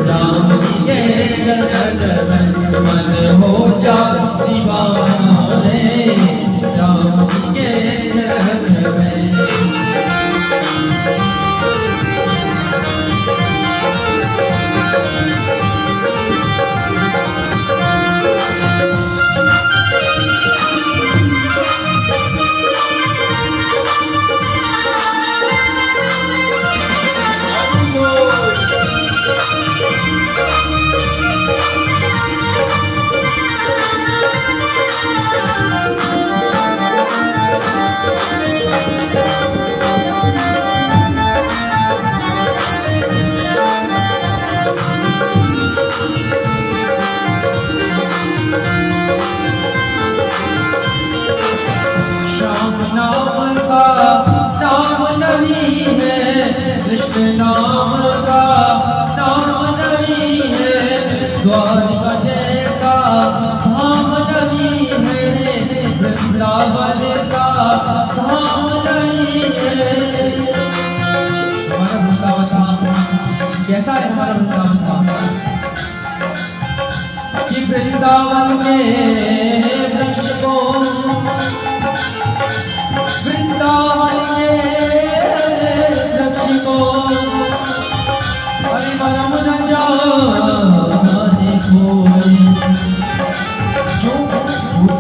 राम जी के चरण में मन हो जा दीवाना रे, राम जी के चरण में। नाम का नाम नहीं है, द्वारका जैसा धाम नहीं है, वृंदावन का धाम नहीं है। हमारा वृंदावन धाम कैसा है? हमारा वृंदावन धाम कि वृंदावन में वृक्ष को, वृंदावन में वृक्ष को परम न जाने कोई, जो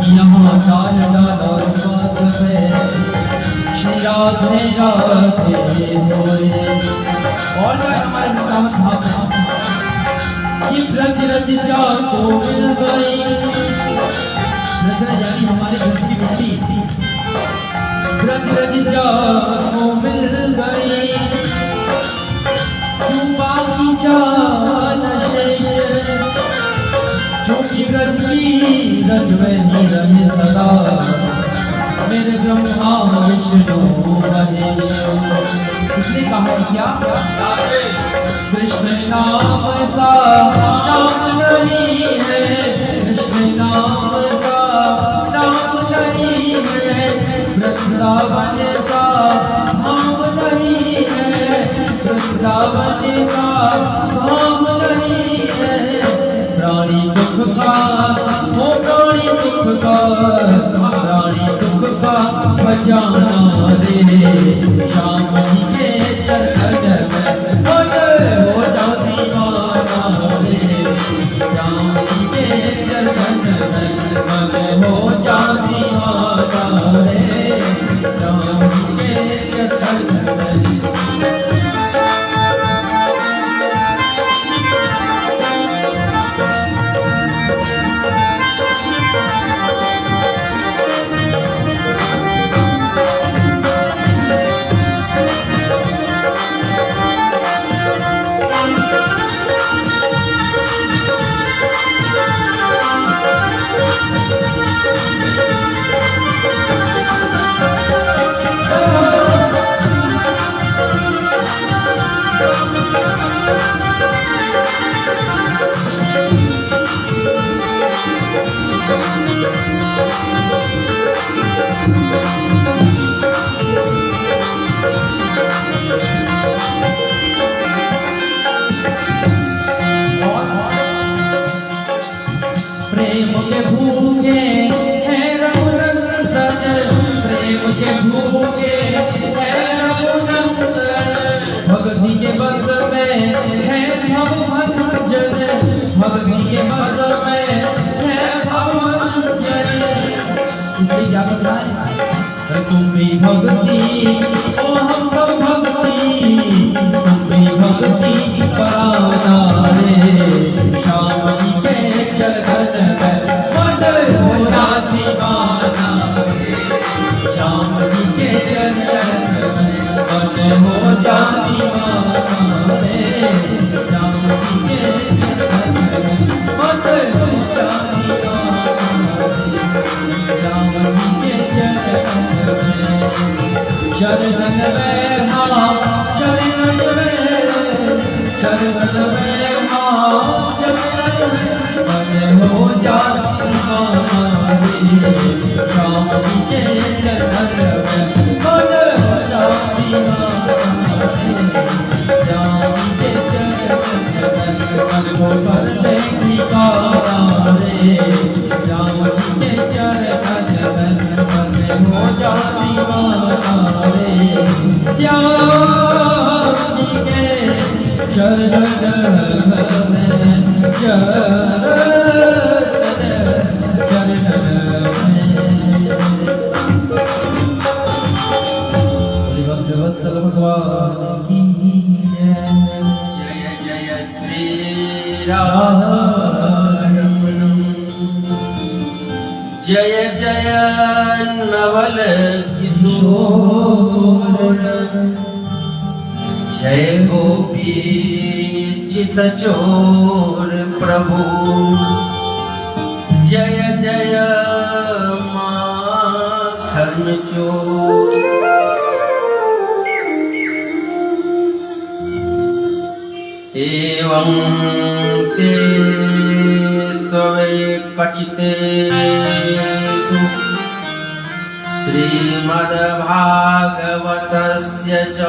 यहाँ डाल डाला बात पे श्री राधे राधे होए। और हमारे वृंदावन धाम ये ब्रज रज जाको मिल गई, ब्रज यानी हमारे ब्रज की मिट्टी, ब्रज रज जाको मिल गई, बाकी जान शेष जो कि ब्रज की रज में ही रहे सदा, मेरे ब्रह्मा विष्णु महेश। इसलिए कहा क्या? कृष्ण नाम सा नाम नहीं है, कृष्ण नाम सा नाम नहीं है, वृंदावन सा धाम नहीं है, वृंदावन सा धाम नहीं है। प्राणी सुख का हो, प्राणी सुख का, प्राणी सुख का बजाना रे, श्याम जी के चरण में हो जा दीवाना रे, श्याम जी के चरण में मन हो जा दीवाना रे, श्याम जी के चरण में। प्रेम के भूखे हैं रघुनंदन, प्रेम के भूखे हैं रघुनंदन, भक्ति के बस में है भवभंजन, भक्ति के बस में है भवभंजन। इसलिए क्या करना है? तुम भी भक्ति ओ हम सब भक्ति, तुम भी भक्ति पराना रे, श्याम जी के चरण में मन हो जा दीवाना रे, श्याम जी के चरण में मन हो जा दीवाना रे, श्याम जी के चरण में मन हो जा दीवाना रे, श्याम जी के चरण में। चरण में हाँ चरण में, चरण में हाँ चरण में मन हो जा दीवाना रे, श्याम जी के चरण में मन हो जा दीवाना रे, श्याम जी के चरण में को करने की कारा रे राम जी के चरण मन हो जा दीवाना रे श्याम जी के चरण वत्सल भगवान की जय जय श्री राम जय जय नवल किशोर जय गोपी चित चोर प्रभु जय जय माखन चोर एवं ते स्वे कचिते श्रीमद्भागवतस्य च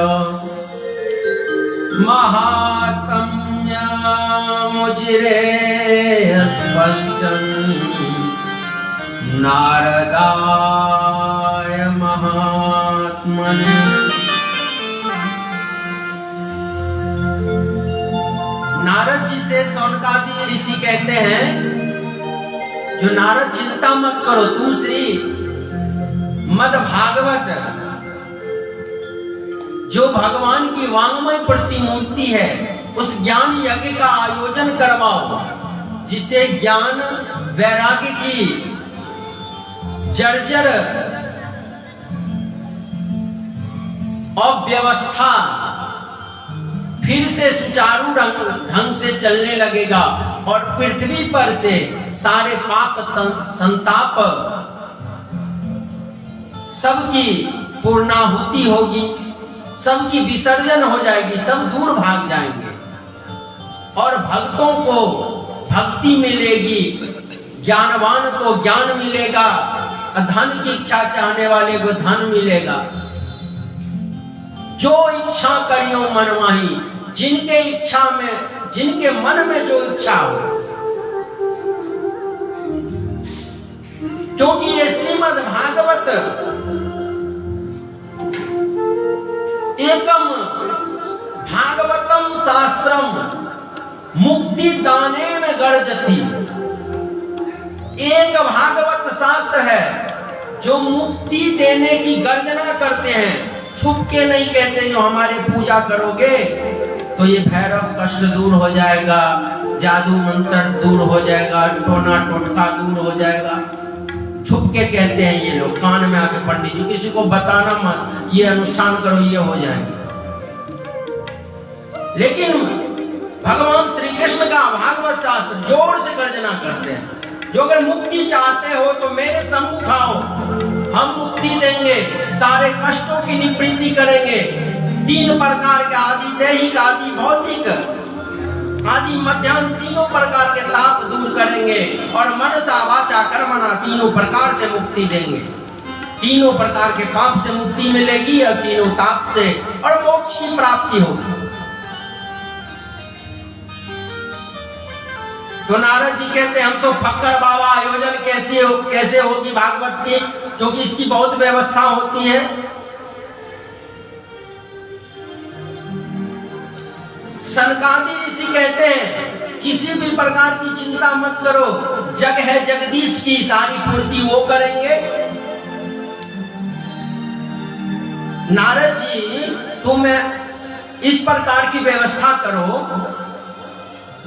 महात्म्यमुचिरे स्पष्टं नारदाय महात्मने नारद जी से सौनकादि ऋषि कहते हैं, जो नारद चिंता मत करो, तुम श्री मद भागवत जो भगवान की वांगमय प्रतिमूर्ति है उस ज्ञान यज्ञ का आयोजन करवाओ, जिससे ज्ञान वैराग्य की जर्जर अव्यवस्था फिर से सुचारू ढंग से चलने लगेगा और पृथ्वी पर से सारे पाप संताप सबकी पूर्णाहुति होगी, सबकी विसर्जन हो जाएगी, सब दूर भाग जाएंगे और भक्तों को भक्ति मिलेगी, ज्ञानवान को ज्ञान मिलेगा, धन की इच्छा चाहने वाले को धन मिलेगा। जो इच्छा करियो मन माही, जिनके इच्छा में, जिनके मन में जो इच्छा हो, क्योंकि ये श्रीमद् भागवत एकम भागवतम शास्त्रम मुक्ति दानेन गर्जति। एक भागवत शास्त्र है जो मुक्ति देने की गर्जना करते हैं, छुप के नहीं कहते जो हमारे पूजा करोगे तो ये भैरव कष्ट दूर हो जाएगा, जादू मंत्र दूर हो जाएगा, टोना टोटका दूर हो जाएगा। छुप के कहते हैं ये लोग, कान में आके पंडित जी, किसी को बताना मत, ये अनुष्ठान करो ये हो जाएगा। लेकिन भगवान श्री कृष्ण का भागवत शास्त्र जोर से गर्जना करते हैं, जो अगर मुक्ति चाहते हो तो मेरे सम्मुख आओ, हम मुक्ति देंगे, सारे कष्टों की निवृत्ति करेंगे। 3 प्रकार के आदि दैहिक, आदि भौतिक, आदि मध्यान्ह, तीनों प्रकार के ताप दूर करेंगे और मनसा वाचा कर्मणा तीनों प्रकार से मुक्ति देंगे। तीनों प्रकार के पाप से मुक्ति मिलेगी और तीनों ताप से, और मोक्ष की प्राप्ति होगी। तो नारद जी कहते हैं हम तो फक्कर बाबा आयोजन कैसे होगी भागवत की, क्योंकि इसकी बहुत व्यवस्था होती है। सनकादि ऋषि कहते हैं किसी भी प्रकार की चिंता मत करो, जग है जगदीश की सारी पूर्ति वो करेंगे। नारद जी तुम इस प्रकार की व्यवस्था करो,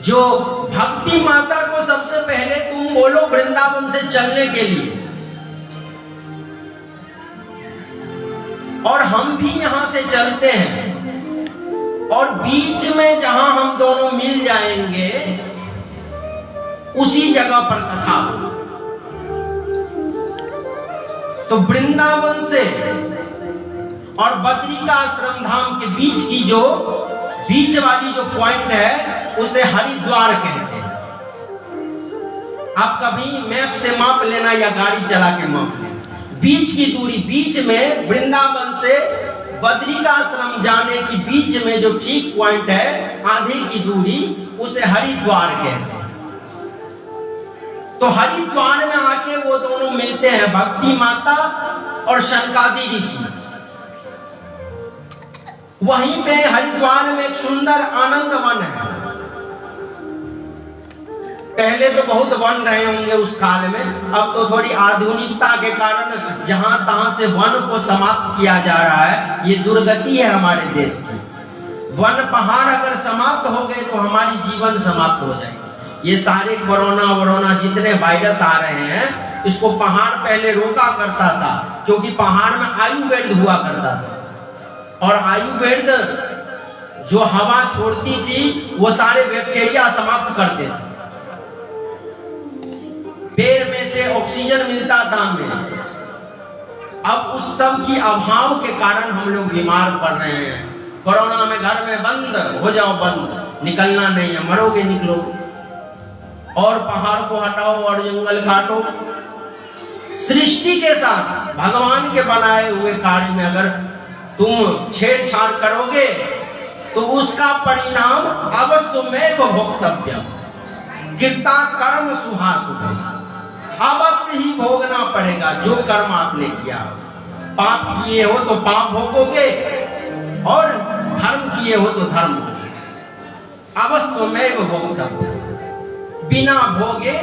जो भक्ति माता को सबसे पहले तुम बोलो वृंदावन से चलने के लिए, और हम भी यहां से चलते हैं, और बीच में जहां हम दोनों मिल जाएंगे उसी जगह पर कथा हो। तो वृंदावन से और बद्री का आश्रम धाम के बीच की जो बीच वाली जो पॉइंट है उसे हरिद्वार कहते हैं। आप कभी मैप से माप लेना या गाड़ी चला के माप लेना, बीच की दूरी, बीच में वृंदावन से बद्रिकाश्रम जाने की बीच में जो ठीक पॉइंट है, आधे की दूरी, उसे हरिद्वार कहते हैं। तो हरिद्वार में आके वो दोनों मिलते हैं, भक्ति माता और शनकादि ऋषि। वहीं पे हरिद्वार में एक सुंदर आनंद वन है। पहले तो बहुत वन रहे होंगे उस काल में, अब तो थोड़ी आधुनिकता के कारण जहां तहां से वन को समाप्त किया जा रहा है। ये दुर्गति है हमारे देश की। वन पहाड़ अगर समाप्त हो गए तो हमारी जीवन समाप्त हो जाएगी। ये सारे कोरोना जितने वायरस आ रहे हैं, इसको पहाड़ पहले रोका करता था, क्योंकि पहाड़ में आयुर्वेद हुआ करता था, और आयुर्वेद जो हवा छोड़ती थी वो सारे बैक्टीरिया समाप्त करते थे। पेड़ में से ऑक्सीजन मिलता था हमें। अब उस सब की अभाव के कारण हम लोग बीमार पड़ रहे हैं। कोरोना में घर में बंद हो जाओ, बंद, निकलना नहीं है, मरोगे निकलो, और पहाड़ को हटाओ और जंगल काटो। सृष्टि के साथ भगवान के बनाए हुए कार्य में अगर तुम छेड़छाड़ करोगे तो उसका परिणाम अवश्यमेव भोक्तव्य, कृता कर्म सुहासुभ, अवश्य ही भोगना पड़ेगा जो कर्म आपने किया। पाप किए हो तो पाप भोगोगे, और धर्म किए हो तो धर्म भोगोगे। अवश्यमेव भोक्तव्य, बिना भोगे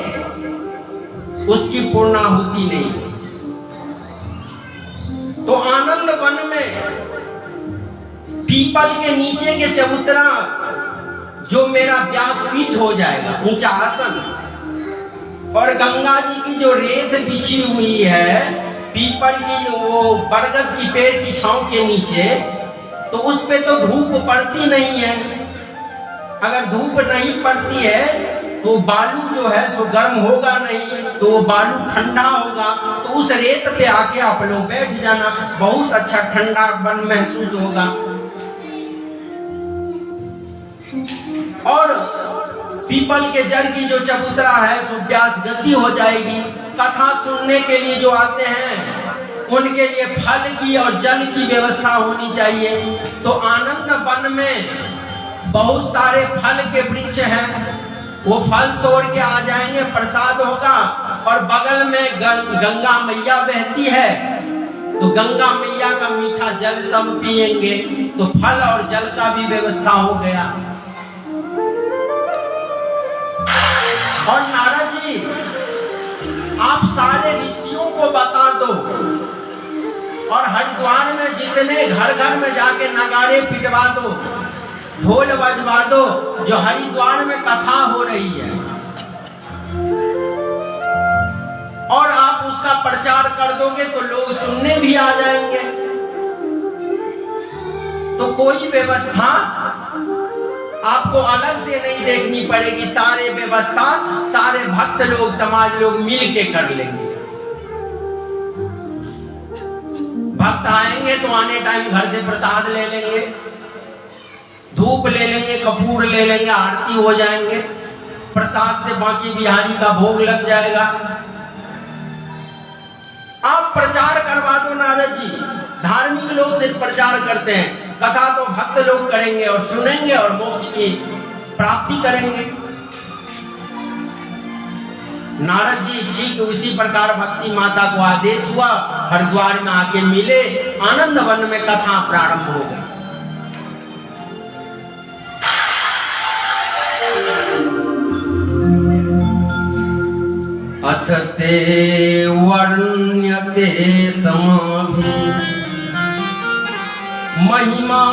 उसकी पूर्णाहुति नहीं। तो आनंद वन में पीपल के नीचे के चबूतरा, जो मेरा व्यासपीठ हो जाएगा, ऊंचा आसन, और गंगा जी की जो रेत बिछी हुई है पीपल की, वो बरगद की पेड़ की छांव के नीचे, तो उस पे तो धूप पड़ती नहीं है। अगर धूप नहीं पड़ती है तो बालू जो है सो गर्म होगा नहीं, तो वो बालू ठंडा होगा। तो उस रेत पे आके आप लोग बैठ जाना, बहुत अच्छा ठंडापन महसूस होगा। और पीपल के जड़ की जो चबूतरा है सो व्यास गति हो जाएगी। कथा सुनने के लिए जो आते हैं उनके लिए फल की और जल की व्यवस्था होनी चाहिए। तो आनंद वन में बहुत सारे फल के वृक्ष हैं, वो फल तोड़ के आ जाएंगे, प्रसाद होगा। और बगल में गंगा मैया बहती है, तो गंगा मैया का मीठा जल सब पिएंगे, तो फल और जल का भी व्यवस्था हो गया। और नारद जी, आप सारे ऋषियों को बता दो, और हरिद्वार में जितने घर घर में जाके नगाड़े पिटवा दो, ढोल बजवा दो, जो हरिद्वार में कथा हो रही है, और आप उसका प्रचार कर दोगे तो लोग सुनने भी आ जाएंगे। तो कोई व्यवस्था आपको अलग से नहीं देखनी पड़ेगी, सारे व्यवस्था सारे भक्त लोग, समाज लोग मिल के कर लेंगे। भक्त आएंगे तो आने टाइम घर से प्रसाद ले लेंगे, धूप ले लेंगे, कपूर ले लेंगे, आरती हो जाएंगे, प्रसाद से बाकी बिहारी का भोग लग जाएगा। आप प्रचार करवा दो नारद जी, धार्मिक लोग सिर्फ प्रचार करते हैं, कथा तो भक्त लोग करेंगे और सुनेंगे और मोक्ष की प्राप्ति करेंगे। नारद जी ठीक उसी प्रकार भक्ति माता को आदेश हुआ, हरिद्वार में आके मिले, आनंद वन में कथा प्रारंभ हो गई। अथ ते वर्ण्यते समाभि महिमा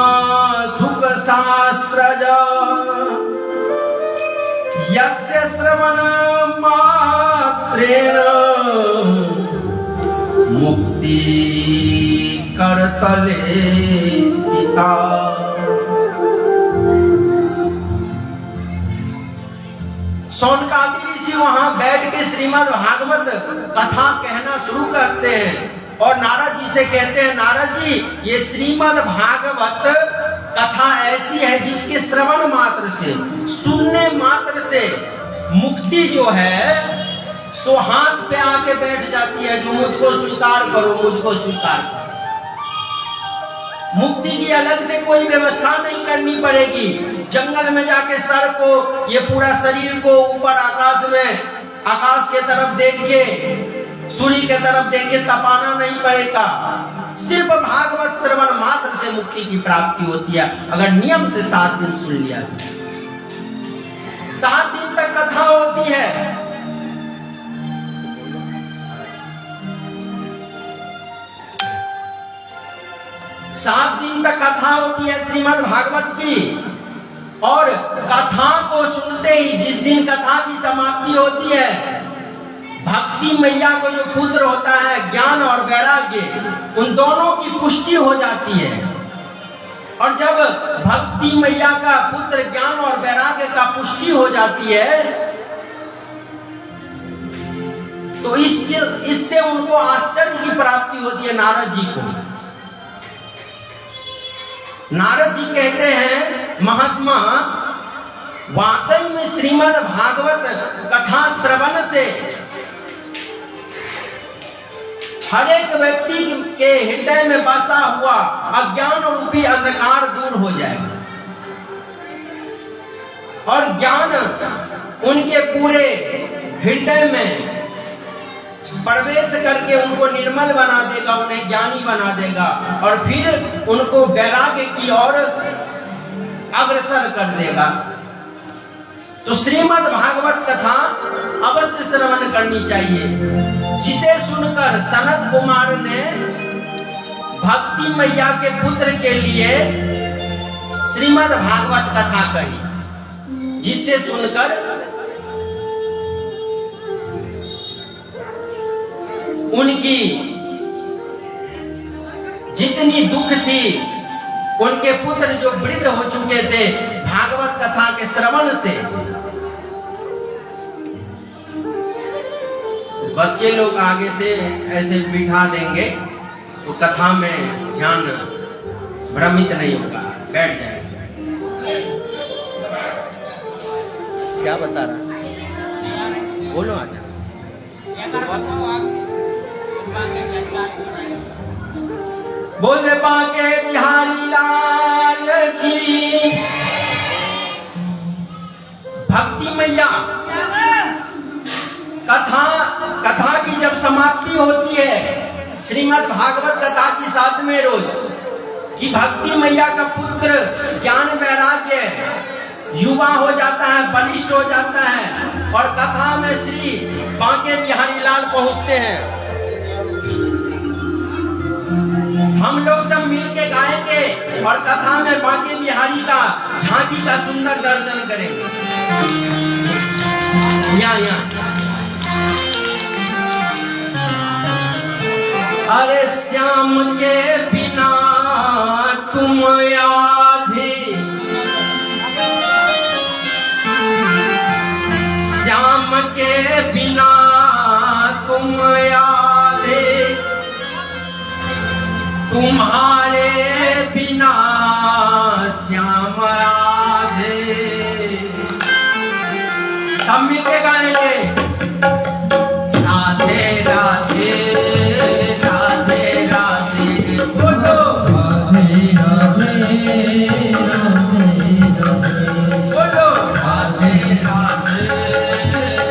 सुख शास्त्रज यस्य श्रवण मात्रेण मुक्ति करतले स्थिता। शौनकादि ऋषि वहां बैठ के श्रीमद् भागवत कथा कहना शुरू करते हैं, और नारद जी से कहते हैं, नारद जी ये श्रीमद् भागवत कथा ऐसी है जिसके श्रवण मात्र से, सुनने मात्र से मुक्ति जो है सो हाथ पे आके बैठ जाती है। जो मुझको स्वीकार करो, मुझको स्वीकार करो। मुक्ति की अलग से कोई व्यवस्था नहीं करनी पड़ेगी। जंगल में जाके सर को, ये पूरा शरीर को ऊपर आकाश में, आकाश के तरफ देख के, सूर्य के तरफ देख के तपाना नहीं पड़ेगा। सिर्फ भागवत श्रवण मात्र से मुक्ति की प्राप्ति होती है, अगर नियम से 7 दिन सुन लिया। 7 दिन तक कथा होती है। सात दिन तक कथा होती है श्रीमद् भागवत की। और कथा को सुनते ही जिस दिन कथा की समाप्ति होती है, भक्ति मैया को जो पुत्र होता है, ज्ञान और वैराग्य, उन दोनों की पुष्टि हो जाती है। और जब भक्ति मैया का पुत्र ज्ञान और वैराग्य का पुष्टि हो जाती है, तो इससे उनको आश्चर्य की प्राप्ति होती है नारद जी को। नारद जी कहते हैं, महात्मा, वाकई में श्रीमद् भागवत कथा श्रवण से हर एक व्यक्ति के हृदय में बसा हुआ अज्ञान रूपी अंधकार दूर हो जाएगा और ज्ञान उनके पूरे हृदय में प्रवेश करके उनको निर्मल बना देगा, उन्हें ज्ञानी बना देगा और फिर उनको वैराग्य की ओर अग्रसर कर देगा। तो श्रीमद् भागवत कथा अवश्य श्रवण करनी चाहिए, जिसे सुनकर सनत कुमार ने भक्ति मैया के पुत्र के लिए श्रीमद् भागवत कथा कही, जिससे सुनकर उनकी जितनी दुख थी, उनके पुत्र जो वृद्ध हो चुके थे भागवत कथा के श्रवण से, बच्चे लोग आगे से ऐसे बिठा देंगे तो कथा में ध्यान भ्रमित नहीं होगा, बैठ जाएगा। क्या बता रहा, बोलो आजा। बोल बांके बिहारी लाल की। भक्ति मैया कथा की जब समाप्ति होती है श्रीमद् भागवत कथा की 7वें रोज, कि भक्ति मैया का पुत्र ज्ञान वैराग्य युवा हो जाता है, बलिष्ठ हो जाता है और कथा में श्री बांके बिहारी लाल पहुंचते हैं। हम लोग सब मिलके गाएंगे और कथा में बांके बिहारी का झांकी का सुंदर दर्शन करेंगे। यहाँ अरे श्याम के बिना तुम आधे, श्याम के बिना तुम आधे, तुम्हारे बिना श्याम आधे। सब मिलके गाएंगे, राधे राधे राधे राधे, बोलो राधे राधे राधे राधे, बोलो राधे राधे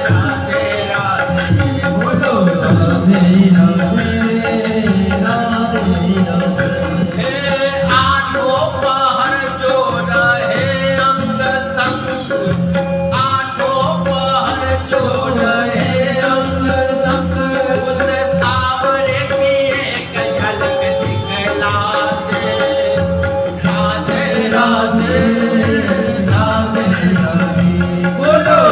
राधे राधे, बोलो राधे राधे राधे। आठों पहर जो रहे अंग संग, आठों पहर जो रहे अंग संग, उस सावरे की एक झलक दिखला दे। राधे राधे राधे राधे, बोलो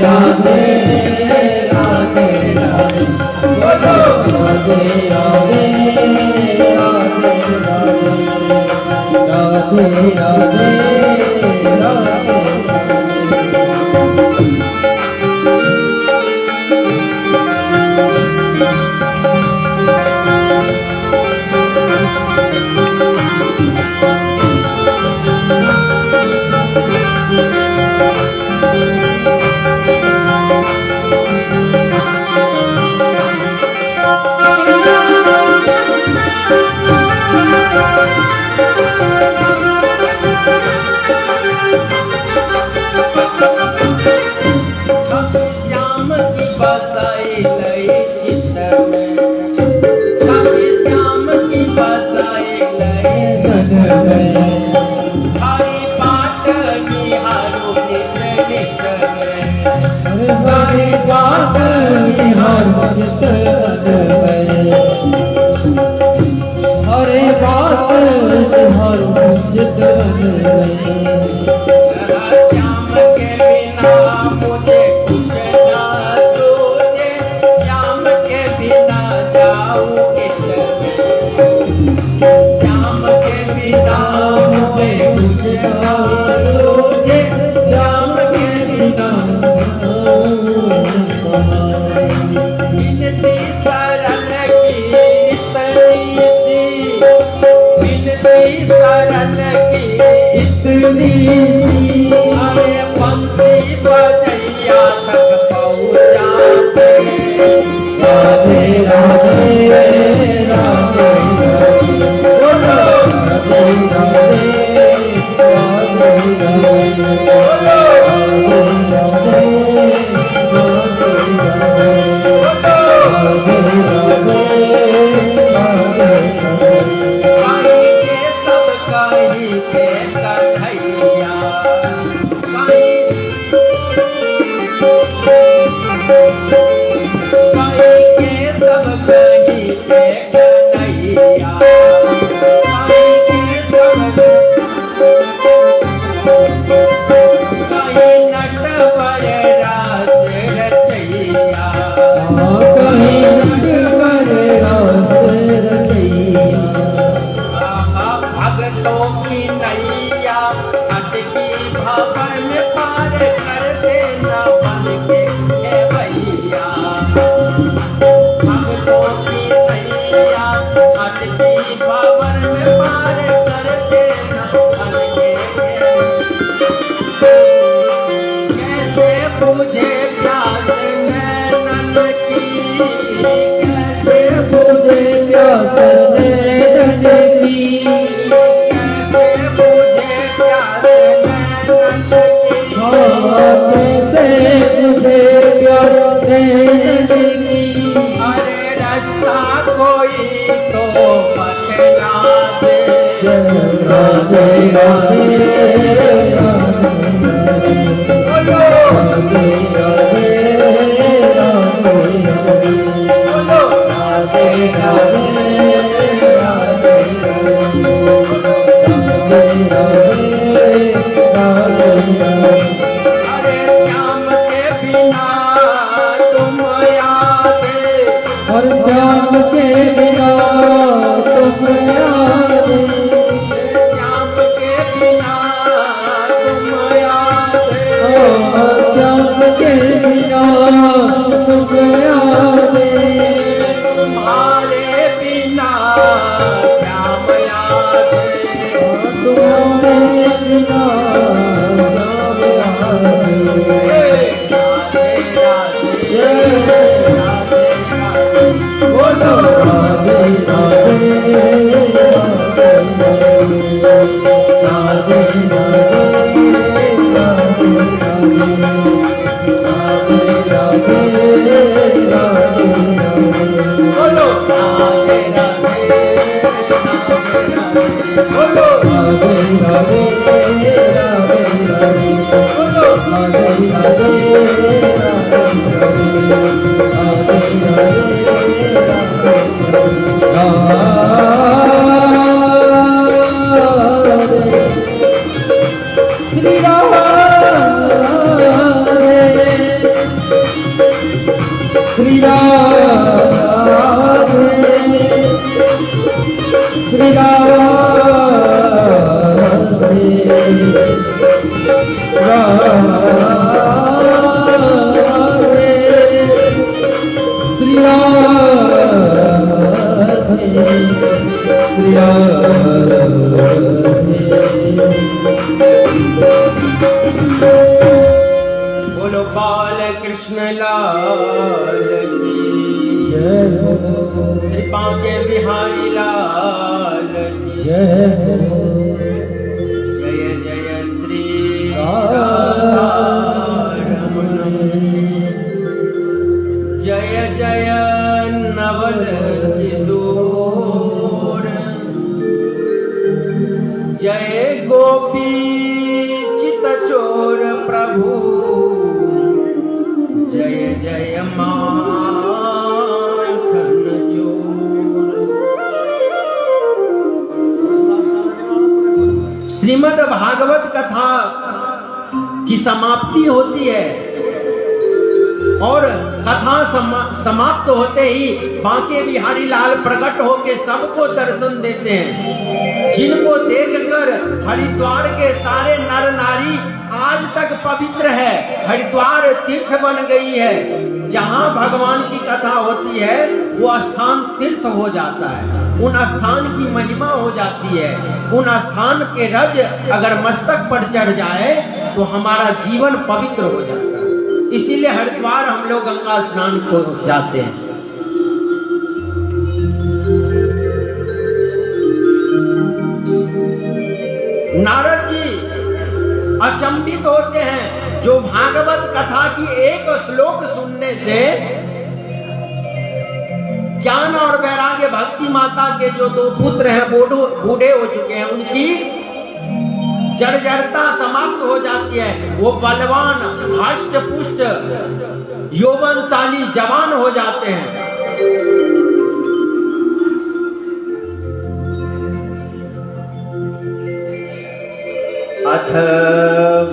Radhe अरे श्याम के बिना तुम यादे, और श्याम के बिना तुम यादे, श्याम के बिना तुम यादे, श्याम के बिना तुम यादे, तुम्हारे बिना श्याम यादे, तुम्हारे बिना बोलो राधे राधे राधे बोलो राधे राधे बोलो श्री बोलो बाल कृष्ण लाल की श्री बांके बिहारी लाल की जय जय श्री राधारमण जय जय नवल किशोर जय गोपी चित चोर प्रभु जय जय माखन चोर। श्रीमद् भागवत कथा की समाप्ति होती है और कथा समाप्त होते ही बांके बिहारी लाल प्रकट होके सबको दर्शन देते हैं, जिनको देखकर हरिद्वार के सारे नर नारी आज तक पवित्र है। हरिद्वार तीर्थ बन गई है, जहाँ भगवान की कथा होती है वो स्थान तीर्थ हो जाता है, उन स्थान की महिमा हो जाती है। उन स्थान के रज अगर मस्तक पर चढ़ जाए तो हमारा जीवन पवित्र हो जाता है। इसीलिए हरिद्वार हम लोग गंगा स्नान को जाते हैं। नारद जी अचंभित होते हैं, जो भागवत कथा की एक श्लोक सुनने से ज्ञान और वैराग्य भक्ति माता के जो दो पुत्र हैं बूढ़े हो चुके हैं, उनकी जर्जरता समाप्त हो जाती है। वो बलवान हष्ट पुष्ट यौवनशाली जवान हो जाते हैं। अथ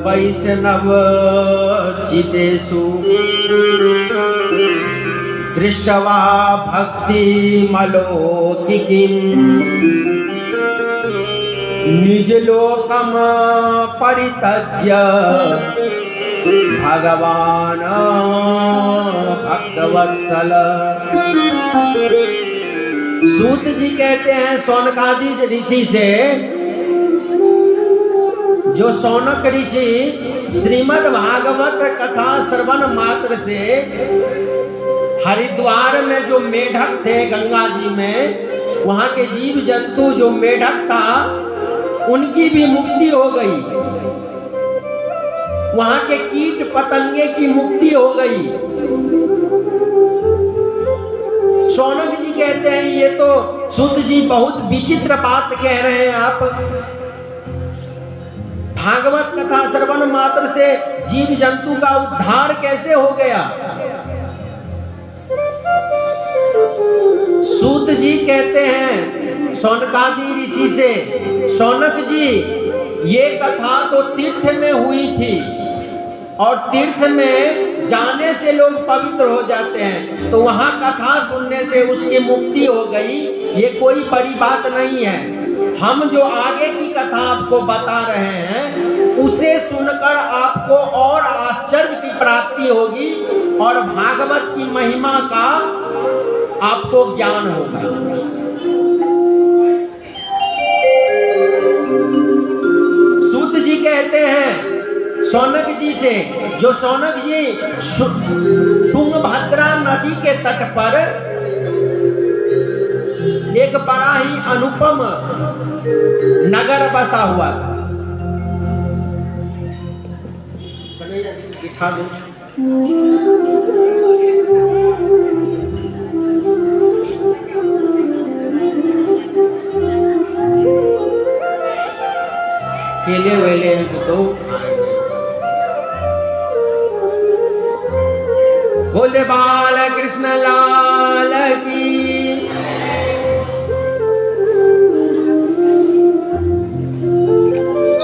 वैष्णव चितेषु दृष्ट्वा भक्ति मलौकिकीम् निज लोकम परित्यज्य भगवान भक्तवत्सल। सूत जी कहते हैं सौनकादि ऋषि से, जो सौनक ऋषि श्रीमद् भागवत कथा श्रवण मात्र से हरिद्वार में जो मेढक थे गंगा जी में, वहां के जीव जंतु जो मेढक था उनकी भी मुक्ति हो गई, वहां के कीट पतंगे की मुक्ति हो गई। सौनक जी कहते हैं ये तो सूत जी बहुत विचित्र बात कह रहे हैं आप। भागवत कथा श्रवण मात्र से जीव जंतु का उद्धार कैसे हो गया? सूत जी कहते हैं सौनकादि ऋषि से, सौनक जी ये कथा तो तीर्थ में हुई थी और तीर्थ में जाने से लोग पवित्र हो जाते हैं, तो वहां कथा सुनने से उसकी मुक्ति हो गई, ये कोई बड़ी बात नहीं है। हम जो आगे की कथा आपको बता रहे हैं उसे सुनकर आपको और आश्चर्य की प्राप्ति होगी और भागवत की महिमा का आपको ज्ञान होगा। सूत जी कहते हैं शौनक जी से, जो शौनक जी तुंगभद्रा नदी के तट पर एक बड़ा ही अनुपम नगर बसा हुआ था। बिठा दो। केले वेले तो बोले बाल कृष्ण लाल की।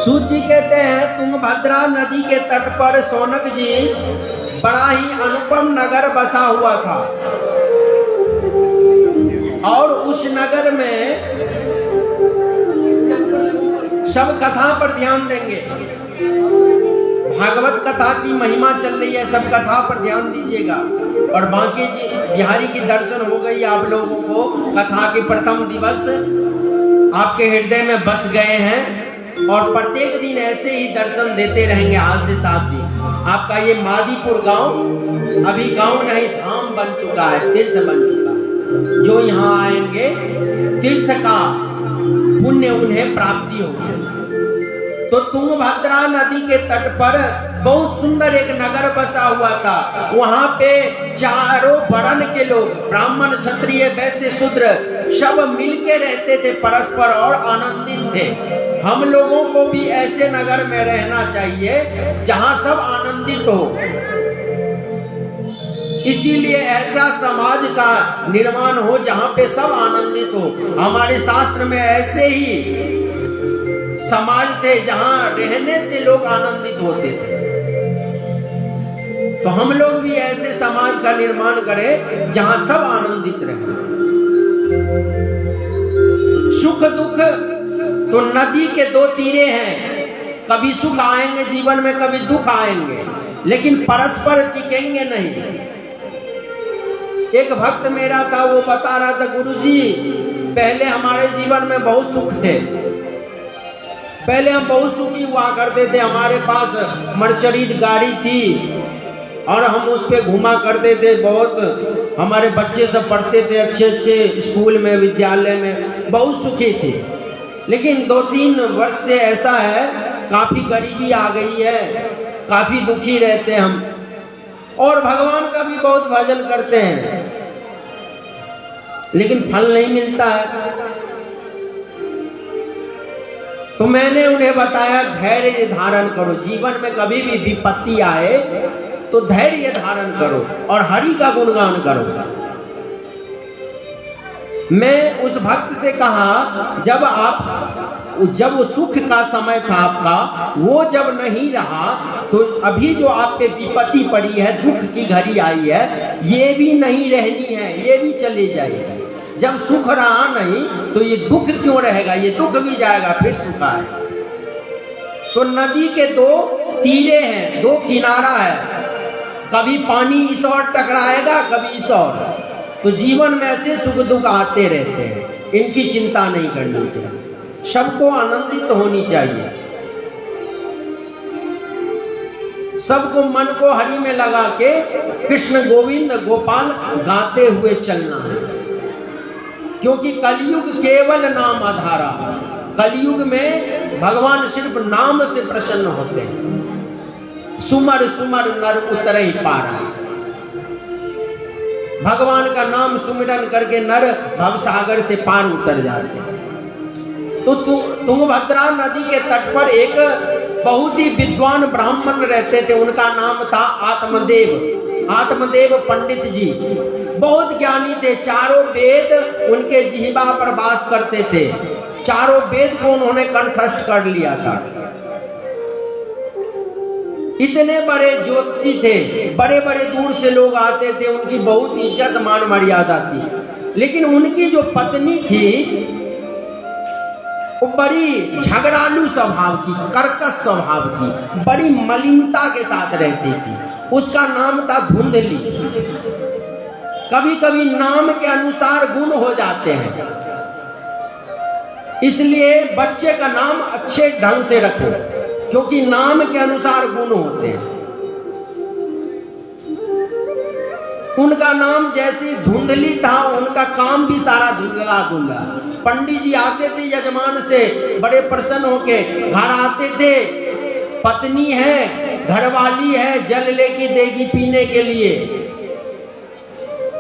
सूची कहते हैं तुंगभद्रा नदी के तट पर शौनक जी बड़ा ही अनुपम नगर बसा हुआ था और उस नगर में सब कथा पर ध्यान देंगे। भागवत कथा की महिमा चल रही है, सब कथा पर ध्यान दीजिएगा। और बांके जी बिहारी की दर्शन हो गई आप लोगों को, कथा के प्रथम दिवस आपके हृदय में बस गए हैं और प्रत्येक दिन ऐसे ही दर्शन देते रहेंगे आज से 7 दिन। आपका ये मादीपुर गांव अभी गांव नहीं धाम बन चुका है, तीर्थ बन चुका है। जो यहाँ आएंगे तीर्थ का पुण्य उन्हें प्राप्ति होगी। तो तुंगभद्रा नदी के तट पर बहुत सुंदर एक नगर बसा हुआ था। वहां पे चारों वर्ण के लोग, ब्राह्मण क्षत्रिय वैश्य शूद्र, सब मिलके रहते थे परस्पर और आनंदित थे। हम लोगों को भी ऐसे नगर में रहना चाहिए जहां सब आनंदित हो। इसीलिए ऐसा समाज का निर्माण हो जहां पे सब आनंदित हो। हमारे शास्त्र में ऐसे ही समाज थे जहां रहने से लोग आनंदित होते थे। तो हम लोग भी ऐसे समाज का निर्माण करें जहां सब आनंदित रहे। सुख दुख तो नदी के 2 तीरे हैं, कभी सुख आएंगे जीवन में, कभी दुख आएंगे, लेकिन परस्पर टिकेंगे नहीं। एक भक्त मेरा था, वो बता रहा था, गुरुजी पहले हमारे जीवन में बहुत सुख थे, पहले हम बहुत सुखी हुआ करते थे, हमारे पास मर्चरीज गाड़ी थी और हम उस पे घुमा करते थे, बहुत हमारे बच्चे सब पढ़ते थे अच्छे अच्छे स्कूल में, विद्यालय में, बहुत सुखी थे। लेकिन 2-3 वर्ष से ऐसा है, काफी गरीबी आ गई है, काफी दुखी रहते हम और भगवान का भी बहुत भजन करते हैं, लेकिन फल नहीं मिलता है। तो मैंने उन्हें बताया धैर्य धारण करो, जीवन में कभी भी विपत्ति आए तो धैर्य धारण करो और हरि का गुणगान करो। मैं उस भक्त से कहा जब वो सुख का समय था आपका, वो जब नहीं रहा तो अभी जो आप पे विपत्ति पड़ी है, दुख की घड़ी आई है, ये भी नहीं रहनी है, ये भी चले जाएगी। जब सुख रहा नहीं तो ये दुख क्यों रहेगा, ये दुख भी जाएगा, फिर सुख आए। तो नदी के 2 तीरे हैं, 2 किनारा है, कभी पानी इस ओर टकराएगा, कभी इस ओर। तो जीवन में ऐसे सुख दुख आते रहते हैं, इनकी चिंता नहीं करनी चाहिए, सबको आनंदित होनी चाहिए, सबको मन को हरि में लगा के कृष्ण गोविंद गोपाल गाते हुए चलना है। क्योंकि कलयुग केवल नाम आधारा, कलयुग में भगवान सिर्फ नाम से प्रसन्न होते हैं। सुमर सुमर नर उतरे पारा, भगवान का नाम सुमिरन करके नर भवसागर से पार उतर जाते हैं। तो तुंगभद्रा नदी के तट पर एक बहुत ही विद्वान ब्राह्मण रहते थे, उनका नाम था आत्मदेव पंडित जी। बहुत ज्ञानी थे, चारों वेद उनके जिह्वा पर वास करते थे। चारों वेद को उन्होंने कंठस्थ कर लिया था। इतने बड़े ज्योतिषी थे, बड़े बड़े दूर से लोग आते थे, उनकी बहुत इज्जत मान मर्यादा थी। लेकिन उनकी जो पत्नी थी वो बड़ी झगड़ालू स्वभाव की, कर्कश स्वभाव की, बड़ी मलिनता के साथ रहती थी। उसका नाम था धुंधली। कभी कभी नाम के अनुसार गुण हो जाते हैं, इसलिए बच्चे का नाम अच्छे ढंग से रखो, क्योंकि नाम के अनुसार गुण होते हैं। उनका नाम जैसी धुंधली था, उनका काम भी सारा धुंधला धुंधला। पंडित जी आते थे यजमान से बड़े प्रसन्न होके, घर आते थे, पत्नी है, घरवाली है, जल लेके देगी पीने के लिए।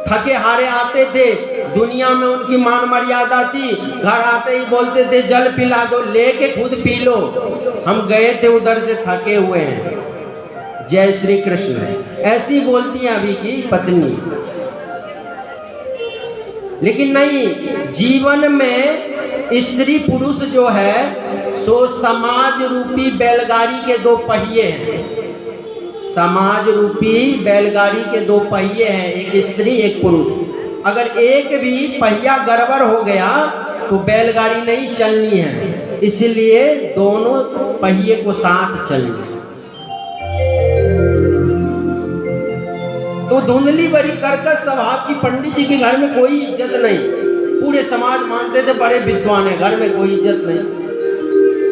थके हारे आते थे, दुनिया में उनकी मान मर्यादा थी, घर आते ही बोलते थे जल पिला दो, लेके खुद पी लो, हम गए थे उधर से थके हुए हैं। जय श्री कृष्ण। ऐसी बोलती है अभी की पत्नी। लेकिन नहीं, जीवन में स्त्री पुरुष जो है सो समाज रूपी बैलगाड़ी के दो पहिए हैं। समाज रूपी बैलगाड़ी के दो पहिए हैं, एक स्त्री एक पुरुष। अगर एक भी पहिया गड़बड़ हो गया तो बैलगाड़ी नहीं चलनी है, इसलिए दोनों पहिए को साथ चलना। तो धुंधली बड़ी कर्कश स्वभाव की, पंडित जी के घर में कोई इज्जत नहीं। पूरे समाज मानते थे बड़े विद्वान है, घर में कोई इज्जत नहीं।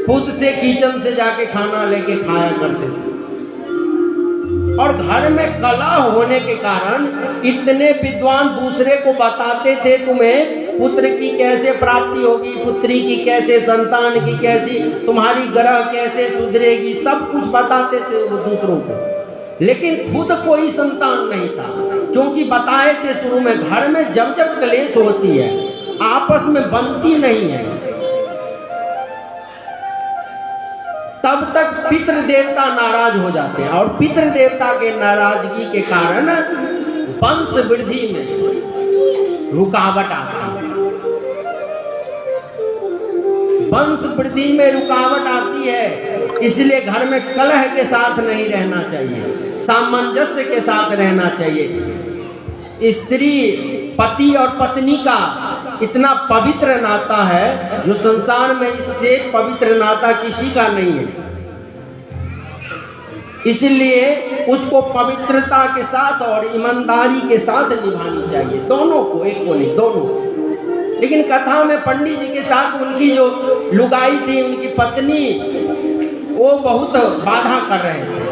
खुद से किचन से जाके खाना लेके खाया करते थे। और घर में कला होने के कारण इतने विद्वान दूसरे को बताते थे, तुम्हें पुत्र की कैसे प्राप्ति होगी, पुत्री की कैसे, संतान की कैसी, तुम्हारी ग्रह कैसे सुधरेगी, सब कुछ बताते थे वो दूसरों को। लेकिन खुद कोई संतान नहीं था, क्योंकि बताए थे शुरू में, घर में जब जब क्लेश होती है आपस में बनती नहीं है, तब तक पितृ देवता नाराज हो जाते हैं। और पितृ देवता के नाराजगी के कारण वंश वृद्धि में रुकावट आती है। वंश वृद्धि में रुकावट आती है, इसलिए घर में कलह के साथ नहीं रहना चाहिए, सामंजस्य के साथ रहना चाहिए। स्त्री पति और पत्नी का इतना पवित्र नाता है जो संसार में इससे पवित्र नाता किसी का नहीं है, इसलिए उसको पवित्रता के साथ और ईमानदारी के साथ निभानी चाहिए, दोनों को, एक को नहीं, दोनों। लेकिन कथा में पंडित जी के साथ उनकी जो लुगाई थी, उनकी पत्नी, वो बहुत बाधा कर रहे थे।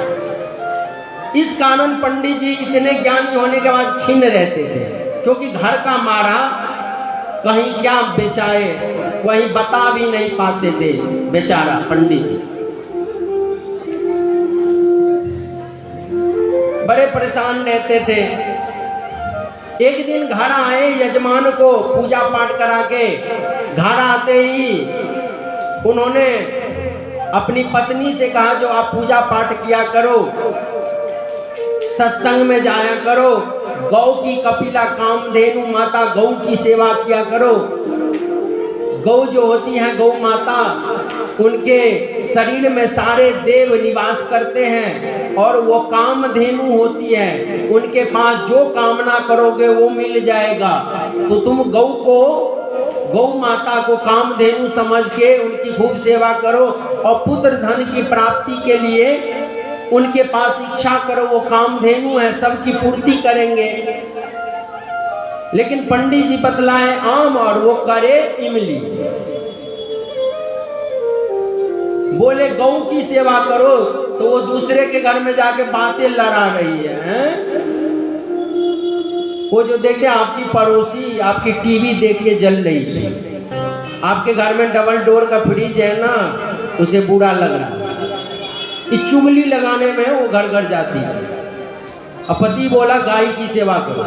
इस कारण पंडित जी इतने ज्ञानी होने के बाद खिन्न रहते थे, क्योंकि घर का मारा कहीं क्या बेचाए, कहीं बता भी नहीं पाते थे बेचारा पंडित जी। बड़े परेशान रहते थे। एक दिन घर आए, यजमान को पूजा पाठ करा के घर आते ही उन्होंने अपनी पत्नी से कहा, जो आप पूजा पाठ किया करो, सत्संग में जाया करो, गौ की कपिला कामधेनु माता गौ की सेवा किया करो। गौ जो होती है, गौ माता, उनके शरीर में सारे देव निवास करते हैं, और वो कामधेनु होती है, उनके पास जो कामना करोगे वो मिल जाएगा। तो तुम गौ माता को कामधेनु समझ के उनकी खूब सेवा करो, और पुत्र धन की प्राप्ति के लिए उनके पास इच्छा करो, वो कामधेनु है, सबकी पूर्ति करेंगे। लेकिन पंडित जी बतलाए आम और वो करे इमली। बोले गौ की सेवा करो, तो वो दूसरे के घर में जाके बातें लड़ा रही है। वो जो देखे आपकी पड़ोसी आपकी टीवी देख के जल रही थी, आपके घर में डबल डोर का फ्रिज है ना, उसे बुरा लग रहा। इस चुगली लगाने में वो घर घर जाती है। पति बोला गाय की सेवा करो,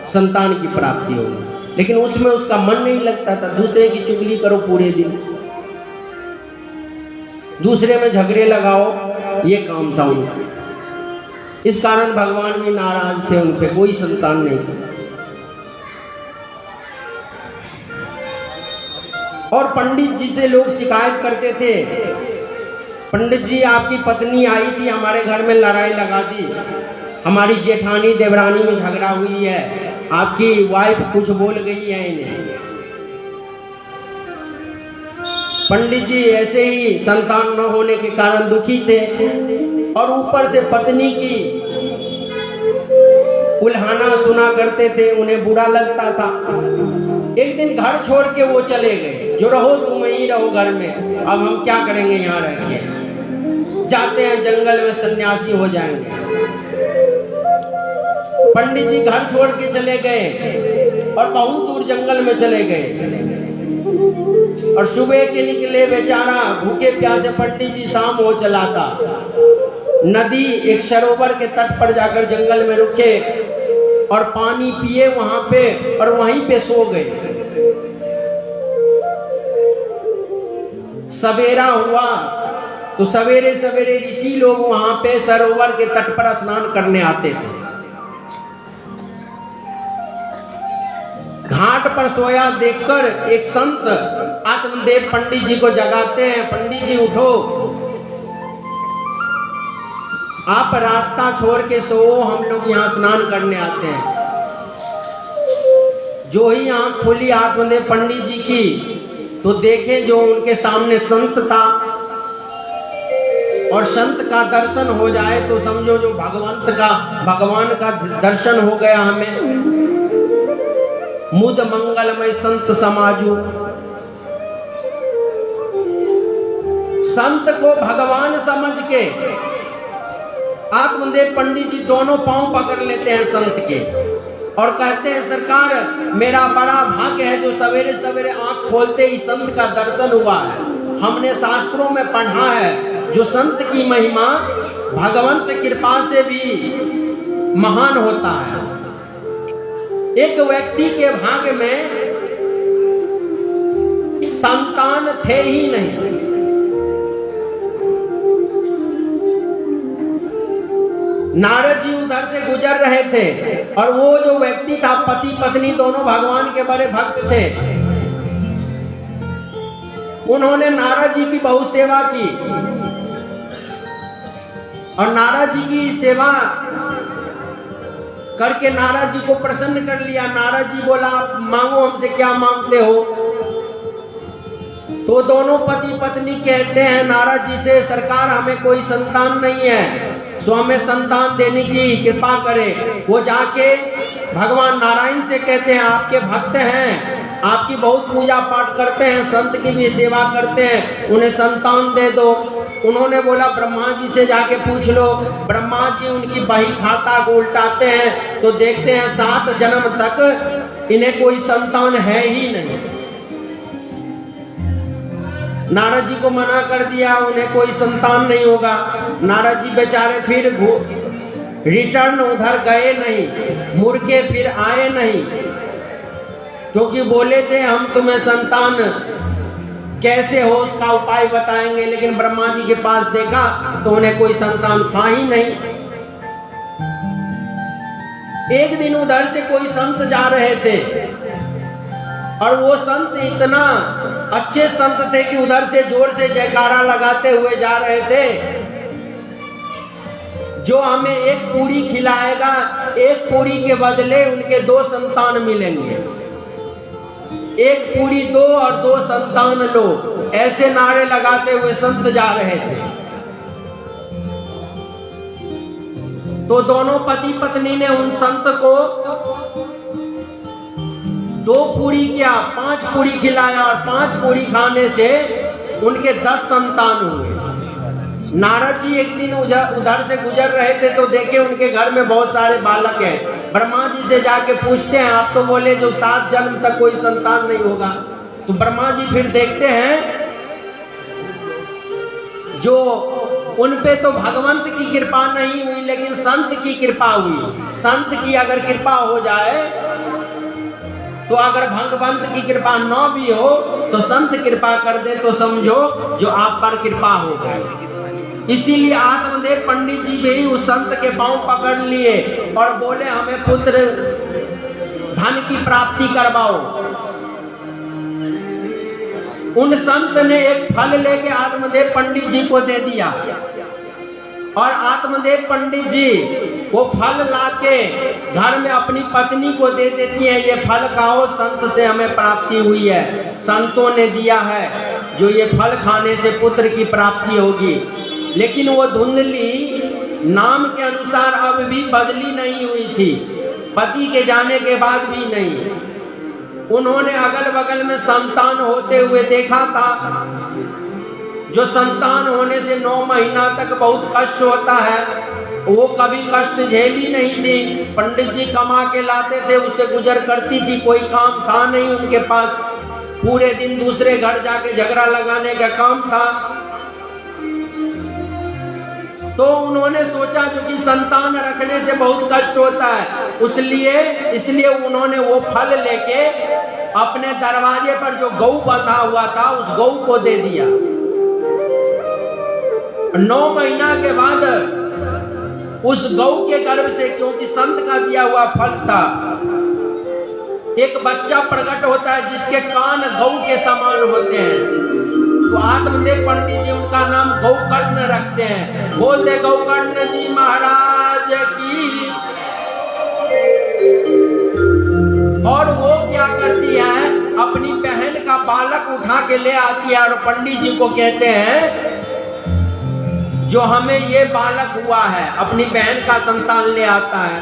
संतान की प्राप्ति होगी, लेकिन उसमें उसका मन नहीं लगता था। दूसरे की चुगली करो पूरे दिन, दूसरे में झगड़े लगाओ, ये काम था उनका। इस कारण भगवान भी नाराज थे, उन पे कोई संतान नहीं थी। और पंडित जी से लोग शिकायत करते थे, पंडित जी आपकी पत्नी आई थी, हमारे घर में लड़ाई लगा दी, हमारी जेठानी देवरानी में झगड़ा हुई है, आपकी वाइफ कुछ बोल गई है इन्हें। पंडित जी ऐसे ही संतान न होने के कारण दुखी थे और ऊपर से पत्नी की उल्हाना सुना करते थे, उन्हें बुरा लगता था। एक दिन घर छोड़ के वो चले गए, जो रहो तुम ही रहो घर में, अब हम क्या करेंगे यहाँ रह के, जाते हैं जंगल में सन्यासी हो जाएंगे। पंडित जी घर छोड़ के चले गए और बहुत दूर जंगल में चले गए और सुबह के निकले बेचारा भूखे प्यासे पंडित जी, शाम हो चला था। नदी एक सरोवर के तट पर जाकर जंगल में रुके और पानी पिए वहां पे और वहीं पे सो गए। सवेरा हुआ तो सवेरे सवेरे ऋषि लोग वहां पे सरोवर के तट पर स्नान करने आते थे। घाट पर सोया देखकर एक संत आत्मदेव पंडित जी को जगाते हैं, पंडित जी उठो, आप रास्ता छोड़ के सो, हम लोग यहाँ स्नान करने आते हैं। जो ही आंख खुली आत्मदेव पंडित जी की तो देखे जो उनके सामने संत था, और संत का दर्शन हो जाए तो समझो जो भगवान का दर्शन हो गया हमें। मुद मंगलमय संत समाजू, संत को भगवान समझ के आत्मदेव पंडित जी दोनों पांव पकड़ लेते हैं संत के और कहते हैं, सरकार मेरा बड़ा भाग्य है जो सवेरे सवेरे आंख खोलते ही संत का दर्शन हुआ है। हमने शास्त्रों में पढ़ा है जो संत की महिमा भगवंत कृपा से भी महान होता है। एक व्यक्ति के भाग्य में संतान थे ही नहीं, नारद जी उधर से गुजर रहे थे और वो जो व्यक्ति था पति पत्नी दोनों भगवान के बड़े भक्त थे। उन्होंने नारद जी की बहुत सेवा की और नारद जी की सेवा करके नारद जी को प्रसन्न कर लिया। नारद जी बोला, आप मांगो, हमसे क्या मांगते हो? तो दोनों पति पत्नी कहते हैं नारद जी से, सरकार हमें कोई संतान नहीं है, सो हमें संतान देने की कृपा करे। वो जाके भगवान नारायण से कहते हैं, आपके भक्त हैं, आपकी बहुत पूजा पाठ करते हैं, संत की भी सेवा करते हैं, उन्हें संतान दे दो। उन्होंने बोला ब्रह्मा जी से जाके पूछ लो। ब्रह्मा जी उनकी बही खाता को उल्टाते हैं तो देखते हैं 7 जन्म तक इन्हें कोई संतान है ही नहीं। नारद जी को मना कर दिया, उन्हें कोई संतान नहीं होगा। नारद जी बेचारे फिर रिटर्न उधर गए नहीं, मुड़ के फिर आए नहीं, क्योंकि बोले थे हम तुम्हें संतान कैसे हो उसका उपाय बताएंगे। लेकिन ब्रह्मा जी के पास देखा तो उन्हें कोई संतान था ही नहीं। एक दिन उधर से कोई संत जा रहे थे और वो संत इतना अच्छे संत थे कि उधर से जोर से जयकारा लगाते हुए जा रहे थे, जो हमें एक पूरी खिलाएगा, एक पूरी के बदले उनके 2 संतान मिलेंगे, एक पूरी 2 और 2 संतान लो, ऐसे नारे लगाते हुए संत जा रहे थे। तो दोनों पति पत्नी ने उन संत को 2 पूरी क्या 5 पूरी खिलाया और 5 पूरी खाने से उनके 10 संतान हुए। नारद जी एक दिन उधर से गुजर रहे थे तो देखे उनके घर में बहुत सारे बालक हैं। ब्रह्मा जी से जाके पूछते हैं, आप तो बोले जो 7 जन्म तक कोई संतान नहीं होगा। तो ब्रह्मा जी फिर देखते हैं जो उन पे तो भगवंत की कृपा नहीं हुई लेकिन संत की कृपा हुई। संत की अगर कृपा हो जाए तो अगर भगवंत की कृपा न भी हो तो संत कृपा कर दे तो समझो जो आप पर कृपा हो गई। इसीलिए आत्मदेव पंडित जी भी उस संत के पांव पकड़ लिए और बोले हमें पुत्र धन की प्राप्ति करवाओ। उन संत ने एक फल लेके आत्मदेव पंडित जी को दे दिया और आत्मदेव पंडित जी वो फल लाके घर में अपनी पत्नी को दे देती है, ये फल खाओ, संत से हमें प्राप्ति हुई है, संतों ने दिया है, जो ये फल खाने से पुत्र की प्राप्ति होगी। लेकिन वो धुंधली नाम के अनुसार अब भी बदली नहीं हुई थी, पति के जाने के बाद भी नहीं। उन्होंने अगल बगल में संतान होते हुए देखा था, जो संतान होने से 9 महीना तक बहुत कष्ट होता है, वो कभी कष्ट झेली नहीं थी। पंडित जी कमा के लाते थे, उससे गुजर करती थी, कोई काम था नहीं उनके पास, पूरे दिन दूसरे घर जाके झगड़ा लगाने का काम था। तो उन्होंने सोचा जो कि संतान रखने से बहुत कष्ट होता है, इसलिए उन्होंने वो फल लेके अपने दरवाजे पर जो गऊ बंधा हुआ था उस गऊ को दे दिया। 9 महीना के बाद उस गऊ के गर्भ से, क्योंकि संत का दिया हुआ फल था, एक बच्चा प्रकट होता है जिसके कान गऊ के समान होते हैं। तो आत्मदेव पंडित जी उनका नाम गौकर्ण रखते हैं। बोलते गौकर्ण जी महाराज की। और वो क्या करती है, अपनी बहन का बालक उठा के ले आती है और पंडित जी को कहते हैं जो हमें ये बालक हुआ है, अपनी बहन का संतान ले आता है,